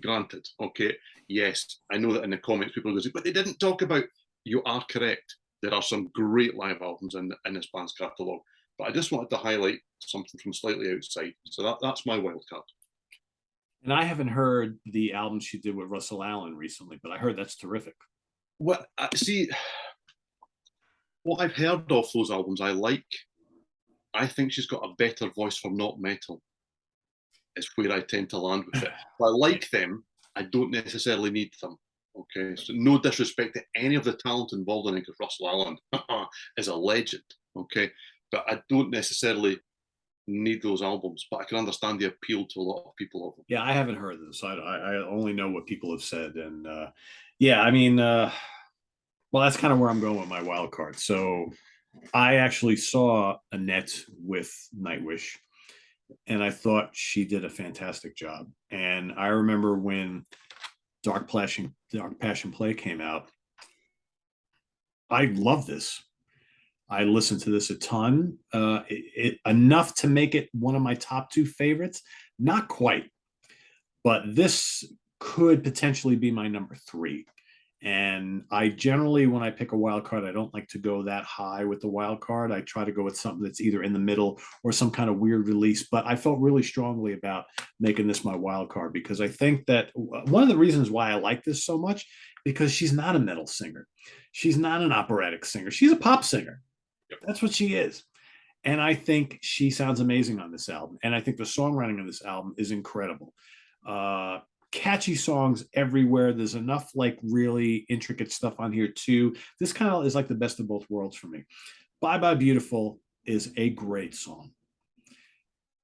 granted, okay, yes, I know that in the comments people are going to say, but they didn't talk about, you are correct, there are some great live albums in this band's catalogue, but I just wanted to highlight something from slightly outside, so that's my wild card. And I haven't heard the album she did with Russell Allen recently, but I heard that's terrific. Well, see, what I've heard of those albums I like. I think she's got a better voice for not metal. Is where I tend to land with it. But I like them. I don't necessarily need them. Okay, so no disrespect to any of the talent involved in it, because Russell Allen is a legend. Okay, but I don't necessarily need those albums. But I can understand the appeal to a lot of people of them. Yeah, I haven't heard this. I only know what people have said, and yeah, I mean, well, that's kind of where I'm going with my wild card. So I actually saw Annette with Nightwish, and I thought she did a fantastic job. And I remember when Dark Passion Play came out, I love this. I listened to this a ton, enough to make it one of my top 2 favorites. Not quite, but this could potentially be my number 3. And I generally, when I pick a wild card, I don't like to go that high with the wild card. I try to go with something that's either in the middle or some kind of weird release. But I felt really strongly about making this my wild card, because I think that one of the reasons why I like this so much, because she's not a metal singer. She's not an operatic singer. She's a pop singer. That's what she is. And I think she sounds amazing on this album. And I think the songwriting on this album is incredible. Catchy songs everywhere. There's enough like really intricate stuff on here too. This kind of is like the best of both worlds for me. Bye Bye Beautiful is a great song.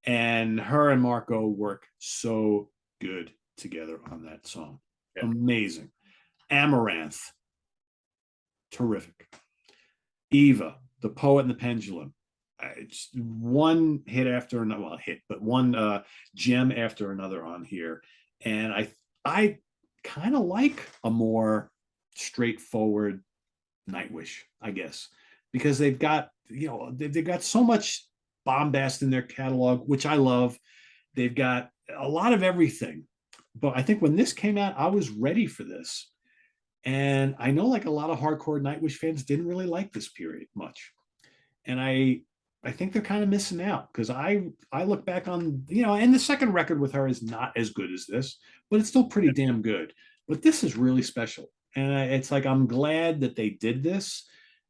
And her and Marco work so good together on that song. Yeah. Amazing. Amaranth, terrific. Eva, The Poet and the Pendulum. It's one hit after another, well, hit, but one gem after another on here. And I kind of like a more straightforward Nightwish, I guess, because they've got, they've got so much bombast in their catalog, which I love. They've got a lot of everything. But I think when this came out, I was ready for this. And I know like a lot of hardcore Nightwish fans didn't really like this period much. And I think they're kind of missing out, because I look back on, and the second record with her is not as good as this, but it's still pretty damn good. But this is really special. And it's like, I'm glad that they did this.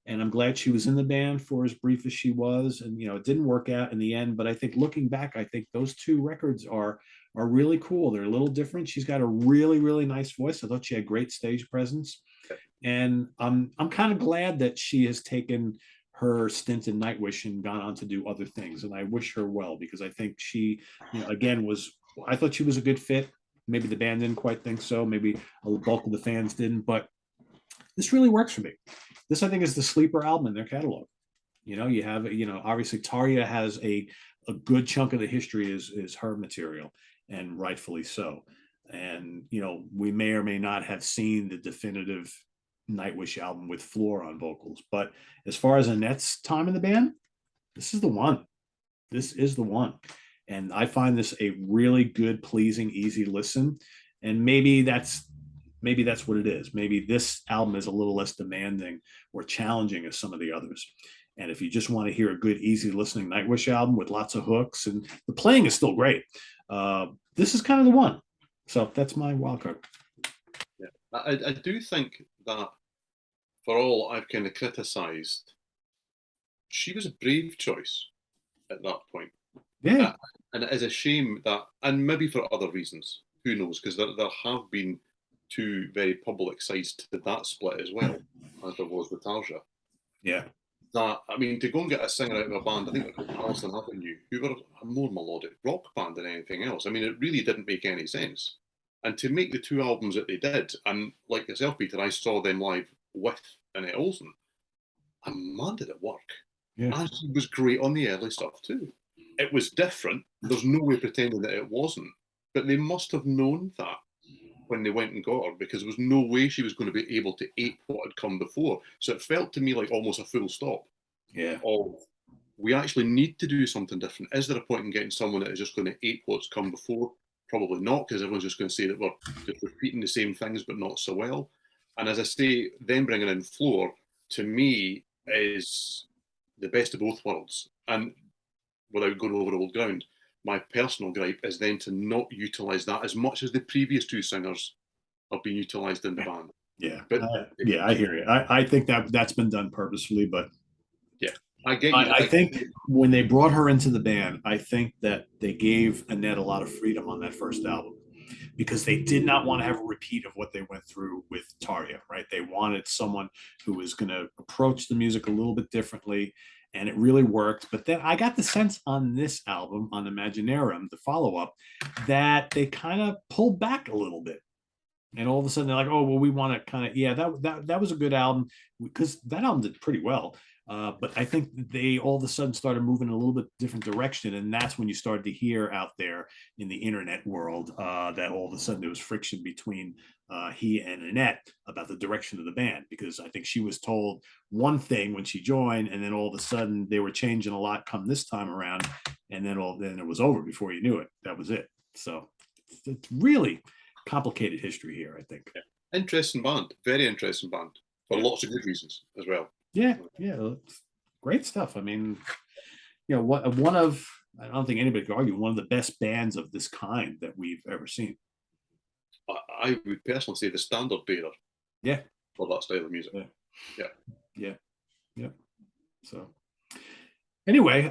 and I'm glad she was in the band for as brief as she was. And it didn't work out in the end, but I think looking back, I think those two records are really cool. They're a little different. She's got a really, really nice voice. I thought she had great stage presence, and I'm kind of glad that she has taken her stint in Nightwish and gone on to do other things. And I wish her well, because I think she, again, I thought she was a good fit. Maybe the band didn't quite think so. Maybe a bulk of the fans didn't, but this really works for me. This, I think, is the sleeper album in their catalog. You have, obviously Tarja has a good chunk of the history is her material, and rightfully so. And, we may or may not have seen the definitive Nightwish album with Floor on vocals. But as far as Annette's time in the band, this is the one. This is the one. And I find this a really good, pleasing, easy listen. And maybe that's what it is. Maybe this album is a little less demanding or challenging as some of the others. And if you just want to hear a good, easy listening Nightwish album with lots of hooks, and the playing is still great, this is kind of the one. So that's my wild card. Yeah, I do think that for all I've kind of criticised, she was a brave choice at that point. Yeah. And it is a shame that, and maybe for other reasons, who knows, because there have been two very public sides to that split as well, as there was with Tarja. Yeah. That, I mean, to go and get a singer out of a band, I think Alison Avenue, who were a more melodic rock band than anything else. I mean, it really didn't make any sense. And to make the two albums that they did, and like yourself, Peter, I saw them live with Annette Olsen. And man, did it work. Yeah. And she was great on the early stuff too. It was different. There's no way pretending that it wasn't. But they must have known that when they went and got her, because there was no way she was going to be able to ape what had come before. So it felt to me like almost a full stop. Yeah. Of, we actually need to do something different. Is there a point in getting someone that is just going to ape what's come before? Probably not, because everyone's just going to say that we're just repeating the same things, but not so well. And as I say, them bringing in Floor, to me, is the best of both worlds. And without going over old ground, my personal gripe is then to not utilise that as much as the previous two singers have been utilised in the band. Yeah, but I hear you. I think that's been done purposefully, but yeah, I get you. I think when they brought her into the band, I think that they gave Annette a lot of freedom on that first album, because they did not want to have a repeat of what they went through with Tarja, right? They wanted someone who was going to approach the music a little bit differently, and it really worked. But then I got the sense on this album, on Imaginarum, the follow-up, that they kind of pulled back a little bit. And all of a sudden they're like, oh, well, we want to kind of, yeah, that was a good album, because that album did pretty well. But I think they all of a sudden started moving in a little bit different direction. And that's when you started to hear out there in the internet world that all of a sudden there was friction between he and Annette about the direction of the band, because I think she was told one thing when she joined, and then all of a sudden they were changing a lot come this time around. And then it was over before you knew it. That was it. So it's really complicated history here, I think. Yeah. Interesting band, very interesting band, for lots of good reasons as well. Yeah, great stuff. I mean, one of, I don't think anybody could argue, one of the best bands of this kind that we've ever seen. I would personally say the standard bearer. Yeah, for that style of music. Yeah. So anyway,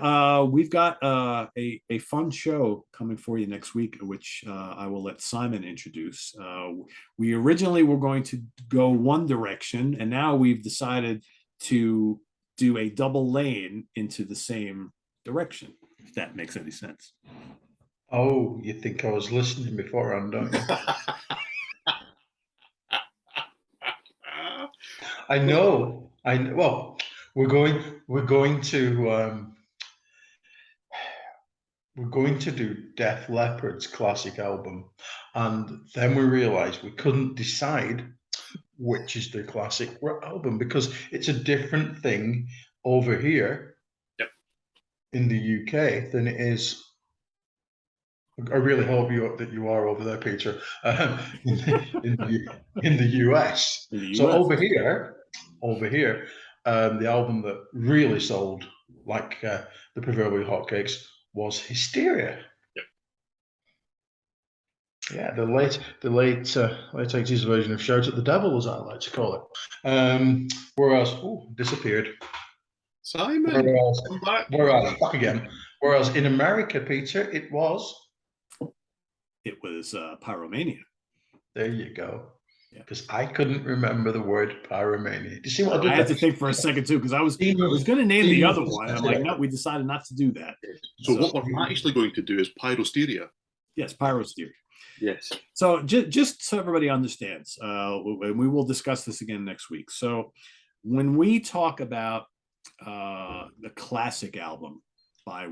we've got a fun show coming for you next week, which I will let Simon introduce. We originally were going to go one direction, and now we've decided to do a double lane into the same direction, if that makes any sense. Oh, you think I was listening beforehand, don't you? I know. Well, we're going to do Def Leppard's classic album, and then we realized we couldn't decide which is the classic album, because it's a different thing over here in the UK than it is. I really hope that you are over there, Peter, in the US. So over here, the album that really sold like the proverbial hotcakes was Hysteria. Yeah, the late 80s version of Shout at the Devil, as I like to call it. Whereas, disappeared. Simon, come back. Whereas, back again. Whereas in America, Peter, it was Pyromania. There you go. Yeah. Because I couldn't remember the word pyromania. Do you see what I did? I had to think for a second too, because I was going to name the other one. I'm like, no, we decided not to do that. So what we're actually going to do is pyrosteria. Yes, pyrosteria. Yes. So just so everybody understands, and we will discuss this again next week. So when we talk about the classic album by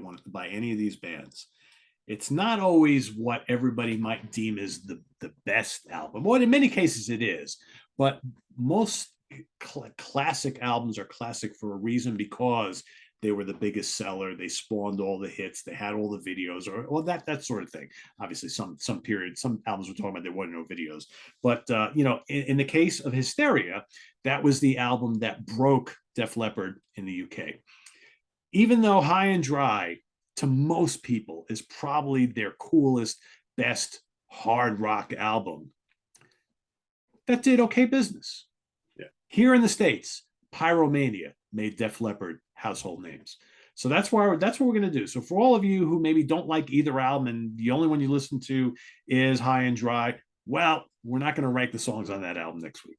any of these bands, it's not always what everybody might deem as the best album. Well, in many cases it is, but most classic albums are classic for a reason, because they were the biggest seller. They spawned all the hits. They had all the videos, or that sort of thing. Obviously, some albums we're talking about, there weren't no videos. But in the case of Hysteria, that was the album that broke Def Leppard in the UK. Even though High and Dry, to most people, is probably their coolest, best hard rock album, that did okay business. Yeah. Here in the States, Pyromania made Def Leppard household names. So that's what we're going to do. So for all of you who maybe don't like either album and the only one you listen to is High and Dry, well, we're not going to rank the songs on that album next week.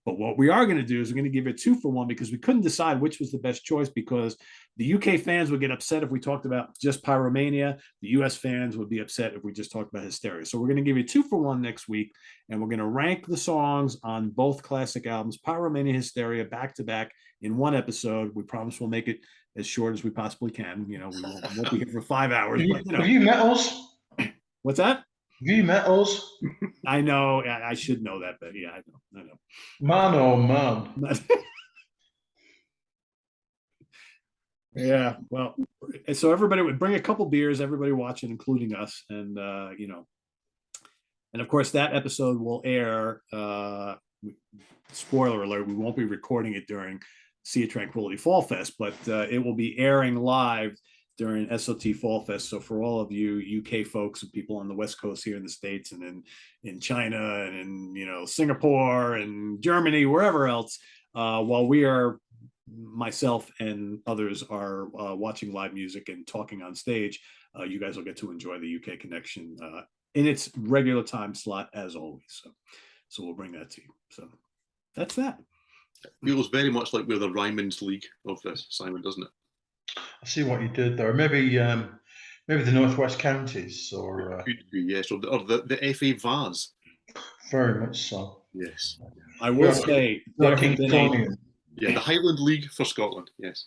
But what we are going to do is we're going to give it 2-for-1, because we couldn't decide which was the best choice, because the UK fans would get upset if we talked about just Pyromania. The US fans would be upset if we just talked about Hysteria. So we're going to give you 2-for-1 next week, and we're going to rank the songs on both classic albums, Pyromania, Hysteria, back to back in one episode. We promise we'll make it as short as we possibly can. We won't be here for 5 hours. Have you met us? What's that? Have you met us? I know. I should know that, but yeah, I know. Man, oh man. Yeah, well, so everybody would bring a couple beers, everybody watching, including us, and and of course that episode will air. Spoiler alert: we won't be recording it during Sea of Tranquility Fall Fest, but it will be airing live during SOT Fall Fest. So for all of you UK folks and people on the West Coast here in the States, and in China, and in Singapore and Germany, wherever else, while myself and others are watching live music and talking on stage, you guys will get to enjoy the UK Connection in its regular time slot as always. So we'll bring that to you. So that's that. It feels very much like we're the Ryman's League of this, Simon, doesn't it? I see what you did there. Maybe the Northwest Counties, or could be, yes, or the FA Vase. Very much so. Yes. I will say there have been the Highland League for Scotland. Yes.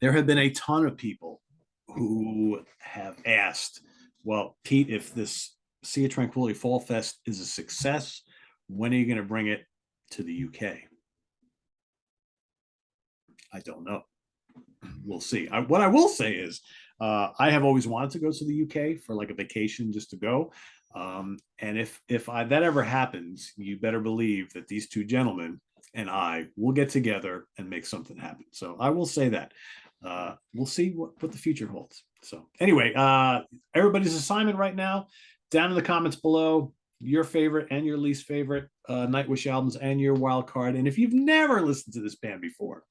There have been a ton of people who have asked, well, Pete, if this Sea of Tranquility Fall Fest is a success, when are you going to bring it to the UK? I don't know. We'll see. What I will say is I have always wanted to go to the UK for like a vacation, just to go. And if that ever happens, you better believe that these two gentlemen and I will get together and make something happen. So I will say that. We'll see what the future holds. So anyway, everybody's assignment right now, down in the comments below, your favorite and your least favorite Nightwish albums and your wild card. And if you've never listened to this band before,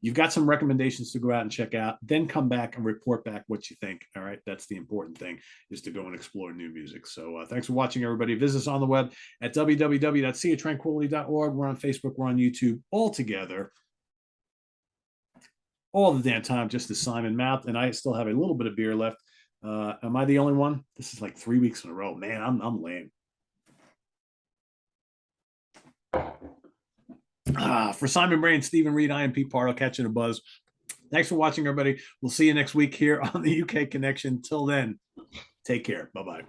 you've got some recommendations to go out and check out, then come back and report back what you think. All right. That's the important thing, is to go and explore new music. So thanks for watching, everybody. Visit us on the web at www.seaoftranquility.org. We're on Facebook. We're on YouTube, all together, all the damn time, just as Simon Mouth. And I still have a little bit of beer left. Am I the only one? This is like 3 weeks in a row. Man, I'm lame. For Simon Bray and Steven Reid, I am Pete Pardo, catching a buzz. Thanks for watching, everybody. We'll see you next week here on the UK Connection. Till then, take care. Bye-bye.